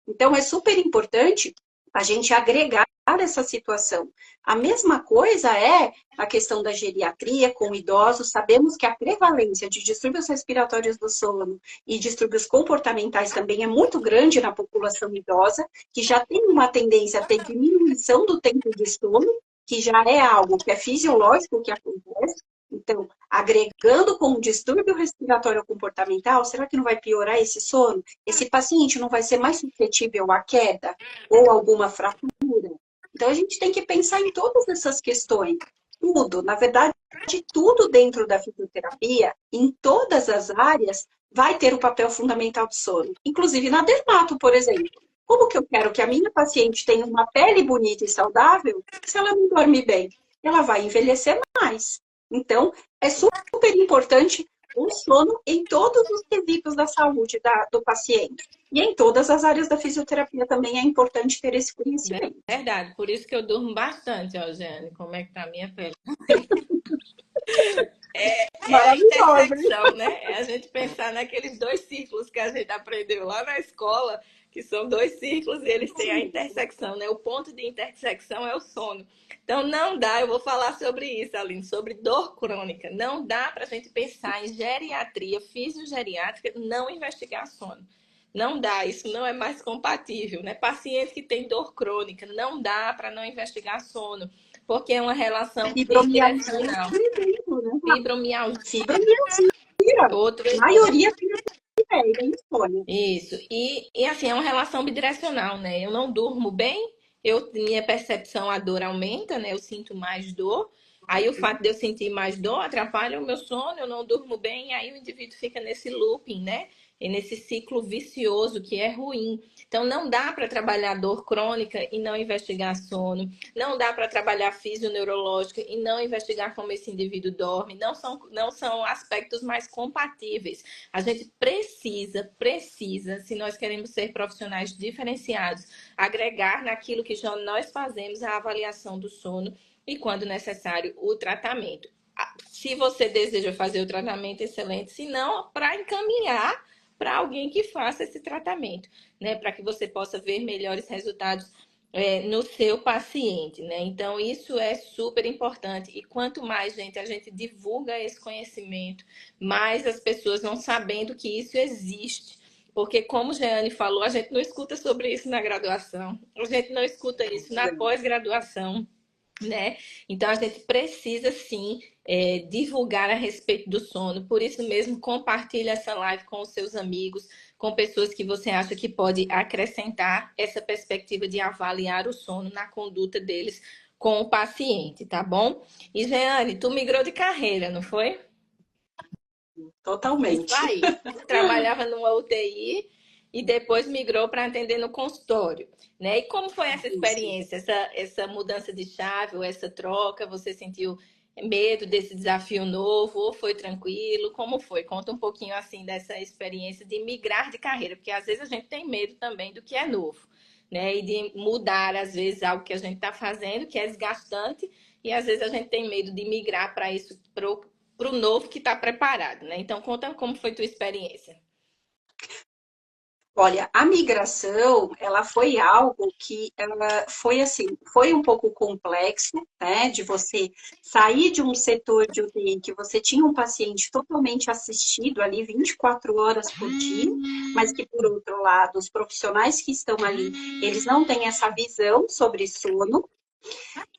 Então, é super importante a gente agregar essa situação. A mesma coisa é a questão da geriatria com idosos. Sabemos que a prevalência de distúrbios respiratórios do sono e distúrbios comportamentais também é muito grande na população idosa, que já tem uma tendência a ter diminuição do tempo de sono, que já é algo que é fisiológico que acontece. Então, agregando com o distúrbio respiratório comportamental, será que não vai piorar esse sono? Esse paciente não vai ser mais suscetível à queda ou alguma fratura? Então, a gente tem que pensar em todas essas questões. Tudo, na verdade, tudo dentro da fisioterapia, em todas as áreas, vai ter o papel fundamental do sono. Inclusive na dermato, por exemplo. Como que eu quero que a minha paciente tenha uma pele bonita e saudável se ela não dorme bem? Ela vai envelhecer mais. Então, é super importante o sono em todos os quesitos da saúde do paciente. E em todas as áreas da fisioterapia também é importante ter esse conhecimento. Verdade, por isso que eu durmo bastante, ó, Jane. Como é que tá a minha pele? É a Maravilhosa. intersecção, né? É a gente pensar naqueles dois círculos que a gente aprendeu lá na escola, que são dois círculos e eles têm a intersecção, né? O ponto de intersecção é o sono. Então não dá, eu vou falar sobre isso, Aline, sobre dor crônica. Não dá para a gente pensar em geriatria, fisiogeriátrica, não investigar sono. Não dá, isso não é mais compatível, né? Paciente que tem dor crônica, não dá para não investigar sono, porque é uma relação Fibromialgia, bidirecional. por exemplo, né? Fibromialgia, Fibromialgia. outro A exemplo. maioria tem essa ideia, insônia. Isso. E assim, é uma relação bidirecional, né? Eu não durmo bem, minha percepção, a dor aumenta, né? Eu sinto mais dor. Aí o fato de eu sentir mais dor atrapalha o meu sono, eu não durmo bem, aí o indivíduo fica nesse looping, né? E nesse ciclo vicioso que é ruim. Então não dá para trabalhar dor crônica e não investigar sono. Não dá para trabalhar fisioneurológica e não investigar como esse indivíduo dorme. Não são aspectos mais compatíveis. A gente precisa, se nós queremos ser profissionais diferenciados, agregar naquilo que já nós fazemos a avaliação do sono e, quando necessário, o tratamento. Se você deseja fazer o tratamento, excelente. Se não, para encaminhar para alguém que faça esse tratamento, né? Para que você possa ver melhores resultados no seu paciente, né? Então, isso é super importante. E quanto mais, gente, a gente divulga esse conhecimento, mais as pessoas vão sabendo que isso existe. Porque, como Jeane falou, a gente não escuta sobre isso na graduação, a gente não escuta isso na pós-graduação, né? Então a gente precisa sim divulgar a respeito do sono. Por isso mesmo, compartilhe essa live com os seus amigos, com pessoas que você acha que pode acrescentar essa perspectiva de avaliar o sono na conduta deles com o paciente, tá bom? E Jeane, tu migrou de carreira, não foi? Isso Totalmente. aí. Trabalhava numa UTI e depois migrou para atender no consultório, né? E como foi essa Isso. experiência, essa mudança de chave, ou essa troca? Você sentiu medo desse desafio novo ou foi tranquilo? Como foi? Conta um pouquinho assim dessa experiência de migrar de carreira, porque às vezes a gente tem medo também do que é novo, né? E de mudar às vezes algo que a gente está fazendo, que é desgastante, e às vezes a gente tem medo de migrar para isso, para o novo que está preparado, né? Então, conta como foi tua experiência. Olha, a migração, ela foi algo que ela foi assim, foi um pouco complexo, né, de você sair de um setor de UTI que você tinha um paciente totalmente assistido ali 24 horas por dia, mas que por outro lado, os profissionais que estão ali, eles não têm essa visão sobre sono.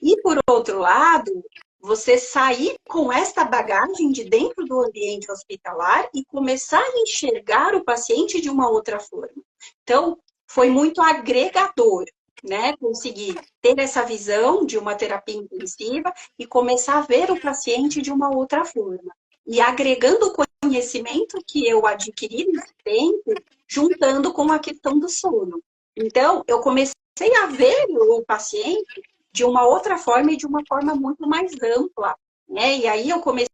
E, por outro lado, você sair com esta bagagem de dentro do ambiente hospitalar e começar a enxergar o paciente de uma outra forma. Então, foi muito agregador, né? Conseguir ter essa visão de uma terapia intensiva e começar a ver o paciente de uma outra forma. E agregando o conhecimento que eu adquiri nesse tempo, juntando com a questão do sono. Então, eu comecei a ver o paciente de uma outra forma e de uma forma muito mais ampla, né? E aí eu comecei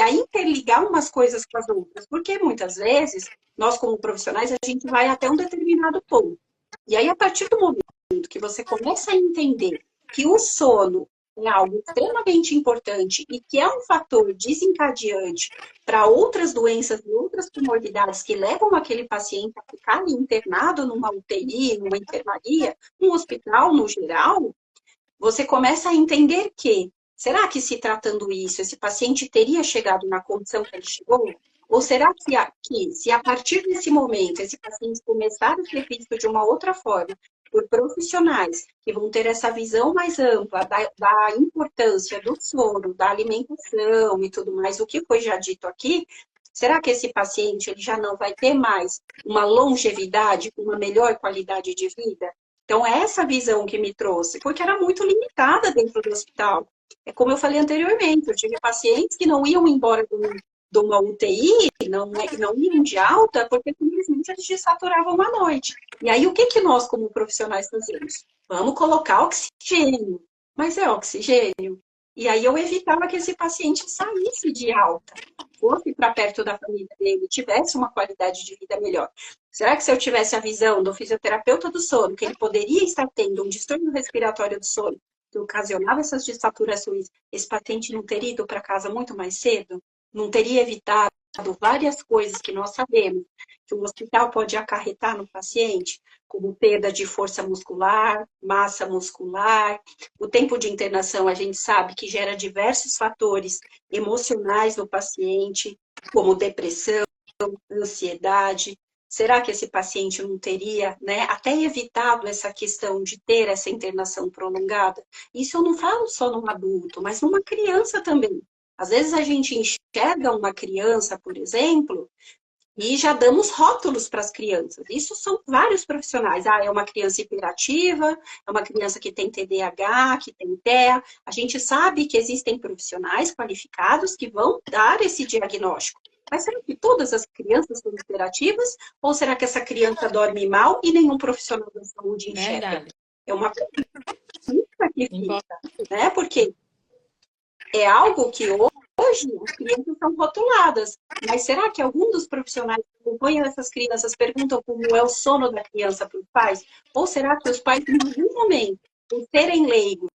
a interligar umas coisas com as outras, porque muitas vezes nós como profissionais a gente vai até um determinado ponto. E aí a partir do momento que você começa a entender que o sono é algo extremamente importante e que é um fator desencadeante para outras doenças e outras comorbidades que levam aquele paciente a ficar internado numa UTI, numa enfermaria, num hospital no geral, você começa a entender que, será que se tratando isso, esse paciente teria chegado na condição que ele chegou? Ou será que se a partir desse momento, esse paciente começar a ser visto de uma outra forma, por profissionais que vão ter essa visão mais ampla da importância do sono, da alimentação e tudo mais, o que foi já dito aqui, será que esse paciente ele já não vai ter mais uma longevidade, uma melhor qualidade de vida? Então, é essa visão que me trouxe, porque era muito limitada dentro do hospital. É como eu falei anteriormente, eu tive pacientes que não iam embora de uma UTI, não iam de alta, porque simplesmente eles desaturavam à noite. E aí, o que, que nós, como profissionais, fazemos? Vamos colocar oxigênio. Mas é oxigênio. E aí, eu evitava que esse paciente saísse de alta, fosse para perto da família dele, tivesse uma qualidade de vida melhor. Será que se eu tivesse a visão do fisioterapeuta do sono, que ele poderia estar tendo um distúrbio respiratório do sono, que ocasionava essas desaturações, esse paciente não teria ido para casa muito mais cedo? Não teria evitado várias coisas que nós sabemos que o hospital pode acarretar no paciente, como perda de força muscular, massa muscular. O tempo de internação, a gente sabe que gera diversos fatores emocionais no paciente, como depressão, ansiedade. Será que esse paciente não teria, né, até evitado essa questão de ter essa internação prolongada? Isso eu não falo só num adulto, mas numa criança também. Às vezes a gente enxerga uma criança, por exemplo, e já damos rótulos para as crianças. Isso são vários profissionais. Ah, é uma criança hiperativa, é uma criança que tem TDAH, que tem TEA. A gente sabe que existem profissionais qualificados que vão dar esse diagnóstico. Mas será que todas as crianças são hiperativas? Ou será que essa criança dorme mal e nenhum profissional da saúde enxerga? Verdade. É uma pergunta que fica, né? Porque é algo que hoje as crianças são rotuladas. Mas será que algum dos profissionais que acompanham essas crianças perguntam como é o sono da criança para os pais? Ou será que os pais, em algum momento, por serem leigos,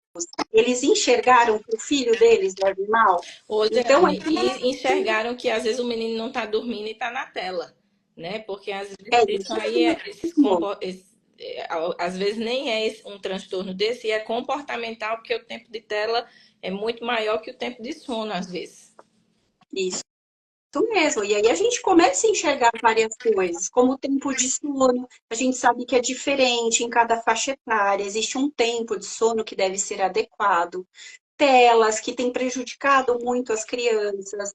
eles enxergaram que o filho deles dorme mal? Ô, Então, Jeane, e enxergaram que às vezes o menino não está dormindo e está na tela, né? Porque às vezes é isso isso aí mesmo. às vezes nem é um transtorno desse, e é comportamental, porque o tempo de tela é muito maior que o tempo de sono, às vezes. Isso mesmo. E aí a gente começa a enxergar várias coisas, como o tempo de sono. A gente sabe que é diferente em cada faixa etária. Existe um tempo de sono que deve ser adequado. Telas que têm prejudicado muito as crianças.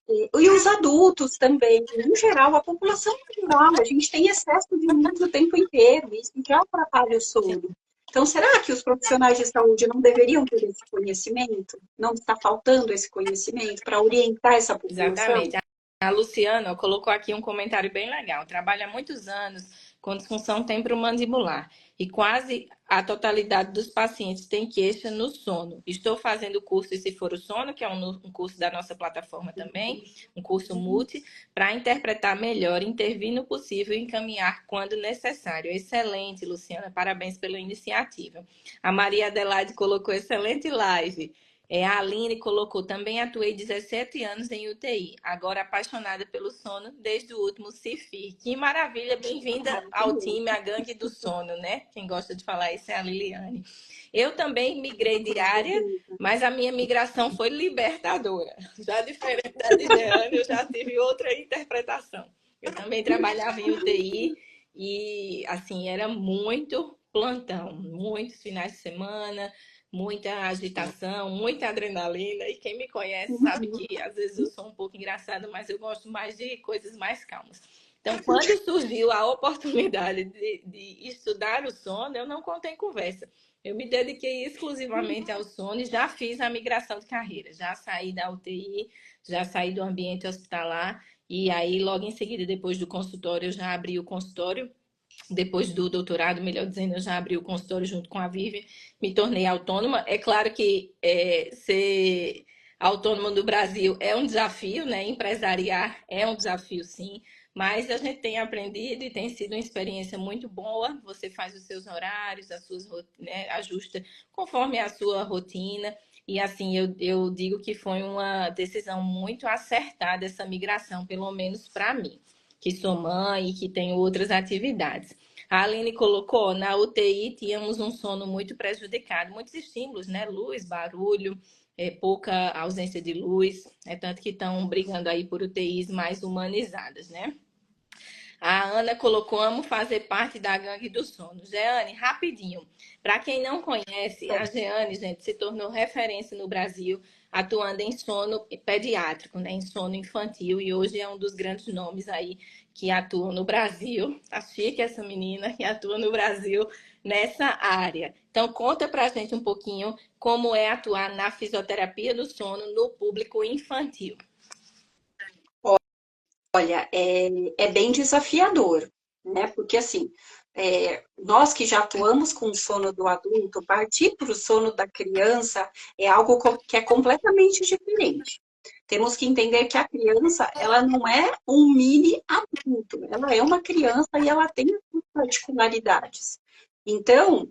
E os adultos também. No geral, a população no geral, a gente tem excesso de luz o tempo inteiro. Isso já atrapalha o Sim, sono. Então, será que os profissionais de saúde não deveriam ter esse conhecimento? Não está faltando esse conhecimento para orientar essa população? exatamente. A Luciana colocou aqui um comentário bem legal. Trabalha há muitos anos com disfunção temporomandibular e quase a totalidade dos pacientes tem queixa no sono. Estou fazendo o curso E Se For o Sono, que é um curso da nossa plataforma também, um curso multi, para interpretar melhor, intervir no possível e encaminhar quando necessário. Excelente, Luciana. Parabéns pela iniciativa. A Maria Adelaide colocou excelente live. A Aline colocou, também atuei 17 anos em UTI, agora apaixonada pelo sono desde o último CIFIR. Que maravilha, bem-vinda ao time, a gangue do sono, né? Quem gosta de falar isso é a Liliane. Eu também migrei de área, mas a minha migração foi libertadora. Já diferente da Lidiane, eu já tive outra interpretação. Eu também trabalhava em UTI e, assim, era muito plantão, muitos finais de semana, muita agitação, muita adrenalina. E quem me conhece sabe Uhum. que às vezes eu sou um pouco engraçada, mas eu gosto mais de coisas mais calmas. Então, quando surgiu a oportunidade de estudar o sono, eu não contei conversa. Eu me dediquei exclusivamente ao sono e já fiz a migração de carreira. Já saí da UTI, já saí do ambiente hospitalar. E aí, logo em seguida, depois do consultório, eu já abri o consultório. Depois do doutorado, melhor dizendo, eu já abri o consultório junto com a Vivian, me tornei autônoma. É claro que ser autônoma no Brasil é um desafio, né? Empresariar é um desafio, sim, mas a gente tem aprendido e tem sido uma experiência muito boa. Você faz os seus horários, as suas, né, ajusta conforme a sua rotina. E assim, eu digo que foi uma decisão muito acertada essa migração, pelo menos para mim, que sou mãe e que tenho outras atividades. A Aline colocou, na UTI tínhamos um sono muito prejudicado, muitos estímulos, né? Luz, barulho, pouca ausência de luz, tanto que estão brigando aí por UTIs mais humanizadas, né? A Ana colocou, amo fazer parte da gangue do sono. Jeane, rapidinho. Para quem não conhece, a Jeane, gente, se tornou referência no Brasil, atuando em sono pediátrico, né, em sono infantil, e hoje é um dos grandes nomes aí que atuam no Brasil. Tá chique essa menina que atua no Brasil nessa área. Então, conta pra gente um pouquinho como é atuar na fisioterapia do sono no público infantil. Olha, é bem desafiador, né? Porque assim, nós que já atuamos com o sono do adulto, partir para o sono da criança é algo que é completamente diferente. Temos que entender que a criança, ela não é um mini adulto, ela é uma criança e ela tem as suas particularidades. Então,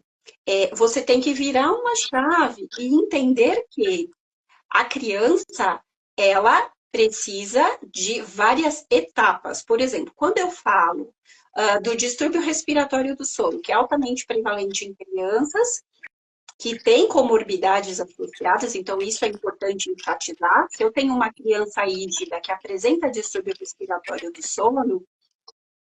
você tem que virar uma chave e entender que a criança, ela precisa de várias etapas. Por exemplo, quando eu falo do distúrbio respiratório do sono, que é altamente prevalente em crianças, que tem comorbidades associadas, então isso é importante enfatizar. Se eu tenho uma criança ígida que apresenta distúrbio respiratório do sono,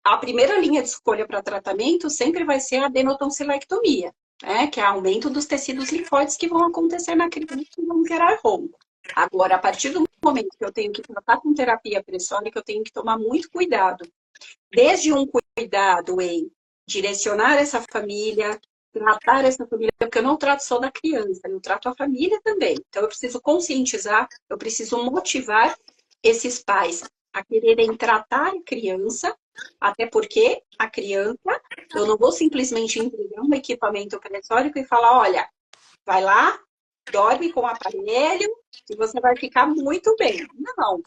a primeira linha de escolha para tratamento sempre vai ser a adenotonsilectomia, né, que é aumento dos tecidos linfóides que vão acontecer na criança e vão gerar ronco. Agora, a partir do momento que eu tenho que tratar com terapia pressórica, eu tenho que tomar muito cuidado. Desde um cuidado em direcionar essa família, tratar essa família, porque eu não trato só da criança, eu trato a família também. Então, eu preciso conscientizar, eu preciso motivar esses pais a quererem tratar a criança, até porque a criança, eu não vou simplesmente entregar um equipamento pressórico e falar, olha, vai lá, dorme com o aparelho e você vai ficar muito bem. Não.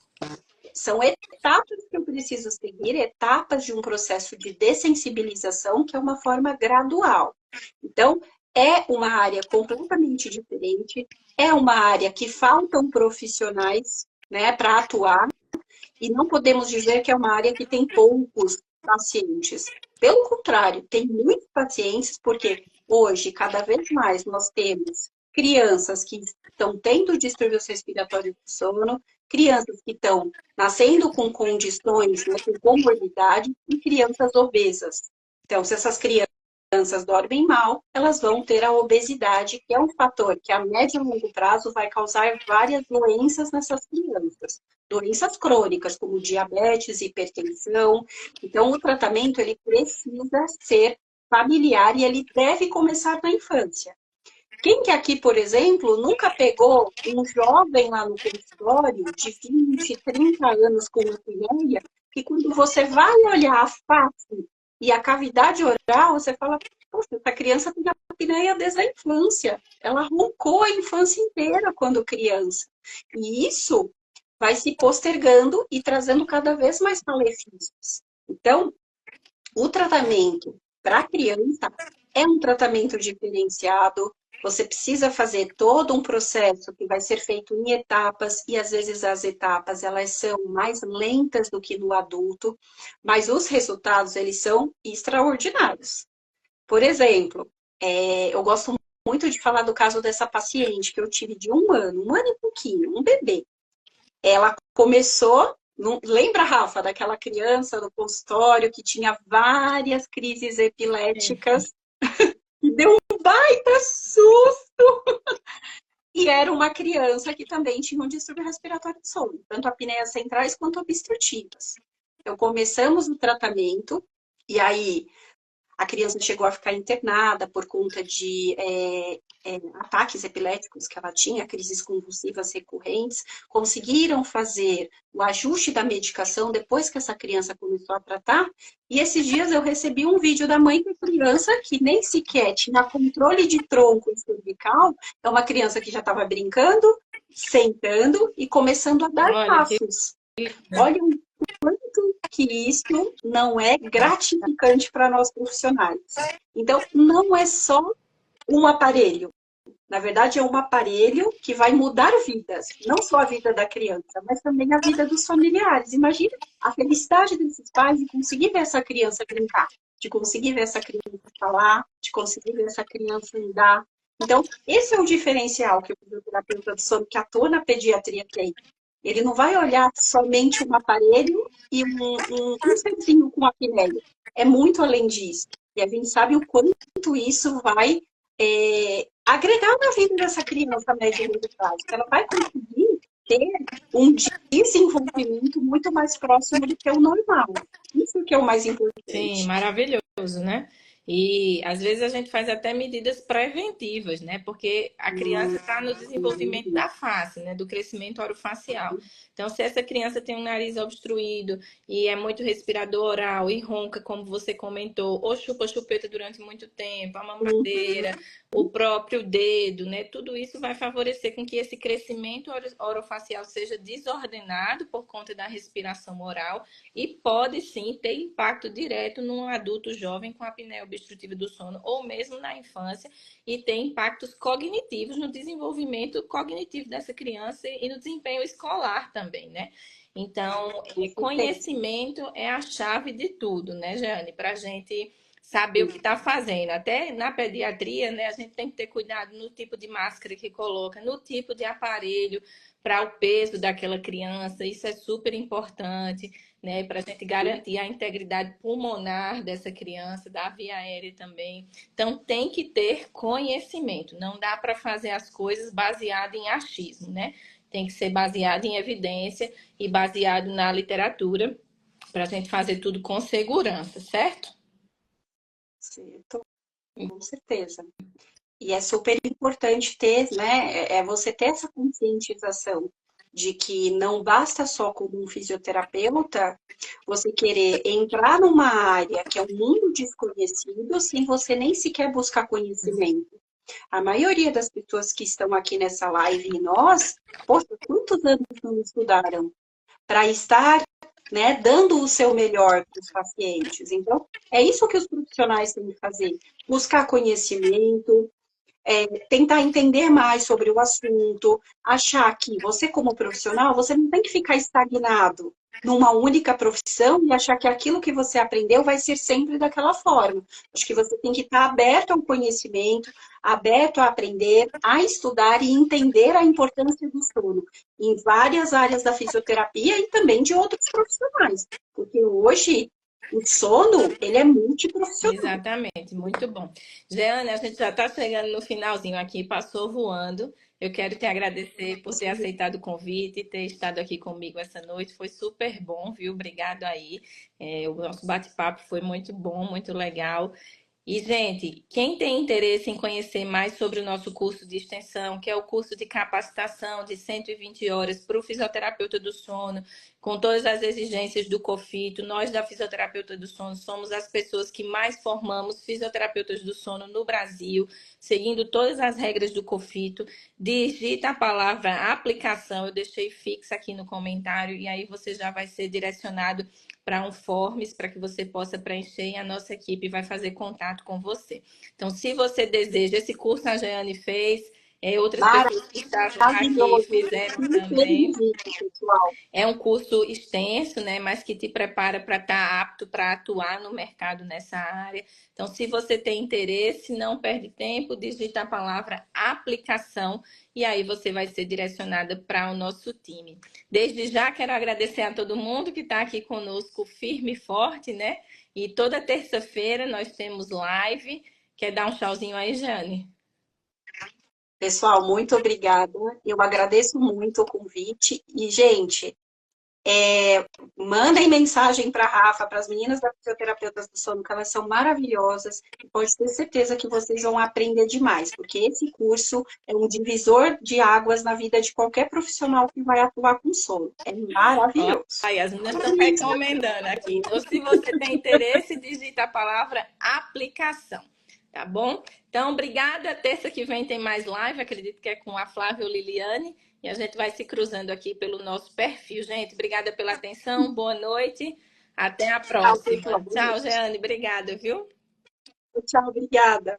São etapas que eu preciso seguir, etapas de um processo de dessensibilização, que é uma forma gradual. Então, é uma área completamente diferente, é uma área que faltam profissionais, né, para atuar, e não podemos dizer que é uma área que tem poucos pacientes. Pelo contrário, tem muitos pacientes, porque hoje, cada vez mais, nós temos crianças que estão tendo distúrbios respiratórios do sono, crianças que estão nascendo com condições, né, com comorbidade, e crianças obesas. Então, se essas crianças dormem mal, elas vão ter a obesidade, que é um fator que a médio e longo prazo vai causar várias doenças nessas crianças. Doenças crônicas, como diabetes, hipertensão. Então, o tratamento, ele precisa ser familiar e ele deve começar na infância. Quem que aqui, por exemplo, nunca pegou um jovem lá no consultório de 20, 30 anos com apneia, que quando você vai olhar a face e a cavidade oral, você fala, poxa, essa criança tem apneia desde a infância. Ela roncou a infância inteira quando criança. E isso vai se postergando e trazendo cada vez mais malefícios. Então, o tratamento para criança é um tratamento diferenciado. Você precisa fazer todo um processo que vai ser feito em etapas, e às vezes as etapas elas são mais lentas do que no adulto, mas os resultados eles são extraordinários. Por exemplo, eu gosto muito de falar do caso dessa paciente que eu tive de um ano e pouquinho, um bebê. Ela começou, lembra, Rafa, daquela criança no consultório que tinha várias crises epiléticas e deu baita susto! E era uma criança que também tinha um distúrbio respiratório de sono, tanto apneias centrais quanto obstrutivas. Então, começamos o tratamento, e aí a criança chegou a ficar internada por conta de ataques epiléticos que ela tinha, crises convulsivas recorrentes. Conseguiram fazer o ajuste da medicação depois que essa criança começou a tratar. E esses dias eu recebi um vídeo da mãe da criança que nem sequer tinha controle de tronco e cervical. É uma criança que já estava brincando, sentando e começando a dar Olha que passos. Olha o quanto que isso não é gratificante para nós profissionais. Então, não é só um aparelho. Na verdade, é um aparelho que vai mudar vidas. Não só a vida da criança, mas também a vida dos familiares. Imagina a felicidade desses pais de conseguir ver essa criança brincar, de conseguir ver essa criança falar, de conseguir ver essa criança andar. Então, esse é o diferencial que o fisioterapeuta do sono que atua na pediatria tem. Ele não vai olhar somente um aparelho e um serzinho com apneia. É muito além disso. E a gente sabe o quanto isso vai agregar na vida dessa criança média e longo prazo. Ela vai conseguir ter um desenvolvimento muito mais próximo do que o normal. Isso que é o mais sim, importante. maravilhoso, né? E às vezes a gente faz até medidas preventivas, né? Porque a criança está no desenvolvimento da face, né? Do crescimento orofacial. Então, se essa criança tem um nariz obstruído e é muito respirador oral e ronca, como você comentou, ou chupa chupeta durante muito tempo, a mamadeira, o próprio dedo, né? Tudo isso vai favorecer com que esse crescimento orofacial seja desordenado por conta da respiração oral e pode sim ter impacto direto num adulto jovem com apneia obstrutiva do sono ou mesmo na infância e ter impactos cognitivos no desenvolvimento cognitivo dessa criança e no desempenho escolar também, né? Então, conhecimento é a chave de tudo, né, Jeane? Para a gente saber o que está fazendo. Até na pediatria, né, a gente tem que ter cuidado no tipo de máscara que coloca, no tipo de aparelho para o peso daquela criança. Isso é super importante, né, para a gente garantir a integridade pulmonar dessa criança, da via aérea também. Então, tem que ter conhecimento. Não dá para fazer as coisas baseado em achismo, né? Tem que ser baseado em evidência e baseado na literatura para a gente fazer tudo com segurança, certo? Certo, com certeza. E é super importante ter, né? Você ter essa conscientização de que não basta só como um fisioterapeuta você querer entrar numa área que é um mundo desconhecido sem você nem sequer buscar conhecimento. A maioria das pessoas que estão aqui nessa live e nós, poxa, quantos anos não estudaram para estar, né, dando o seu melhor para os pacientes? Então, é isso que os profissionais têm que fazer: buscar conhecimento, tentar entender mais sobre o assunto, achar que você, como profissional, você não tem que ficar estagnado numa única profissão e achar que aquilo que você aprendeu vai ser sempre daquela forma. Acho que você tem que estar aberto ao conhecimento, aberto a aprender, a estudar e entender a importância do sono em várias áreas da fisioterapia e também de outros profissionais. Porque hoje o sono, ele é multiprofissional. Exatamente, muito bom. Jeane, a gente já está chegando no finalzinho aqui, passou voando. Eu quero te agradecer por ter aceitado o convite e ter estado aqui comigo essa noite. Foi super bom, viu? Obrigado aí. O nosso bate-papo foi muito bom, muito legal. E, gente, quem tem interesse em conhecer mais sobre o nosso curso de extensão, que é o curso de capacitação de 120 horas para o fisioterapeuta do sono, com todas as exigências do COFITO, nós da Fisioterapeuta do Sono somos as pessoas que mais formamos fisioterapeutas do sono no Brasil, seguindo todas as regras do COFITO. Digita a palavra aplicação, eu deixei fixa aqui no comentário, e aí você já vai ser direcionado para um forms para que você possa preencher e a nossa equipe vai fazer contato com você. Então, se você deseja, esse curso a Jeane fez, outras pessoas que estavam aqui Maravilhoso. fizeram também. Inclusive, pessoal. É um curso extenso, né, mas que te prepara para estar apto para atuar no mercado nessa área. Então, se você tem interesse, não perde tempo, digita a palavra aplicação e aí você vai ser direcionada para o nosso time. Desde já quero agradecer a todo mundo que está aqui conosco firme e forte, né? E toda terça-feira nós temos live. Quer dar um tchauzinho aí, Jane? Pessoal, muito obrigada. Eu agradeço muito o convite. E, gente, mandem mensagem para a Rafa, para as meninas da Fisioterapeutas do Sono, que elas são maravilhosas. E pode ter certeza que vocês vão aprender demais, porque esse curso é um divisor de águas na vida de qualquer profissional que vai atuar com sono. É Ó, maravilhoso. aí, as meninas estão recomendando aqui. Então, se você tem interesse, digita a palavra aplicação, tá bom? Então, obrigada. Terça que vem tem mais live, acredito que é com a Flávia ou Liliane. E a gente vai se cruzando aqui pelo nosso perfil. Gente, obrigada pela atenção. Boa noite. Até a Tchau, próxima. pessoal. Tchau, Jeane. Obrigada, viu? Tchau, obrigada.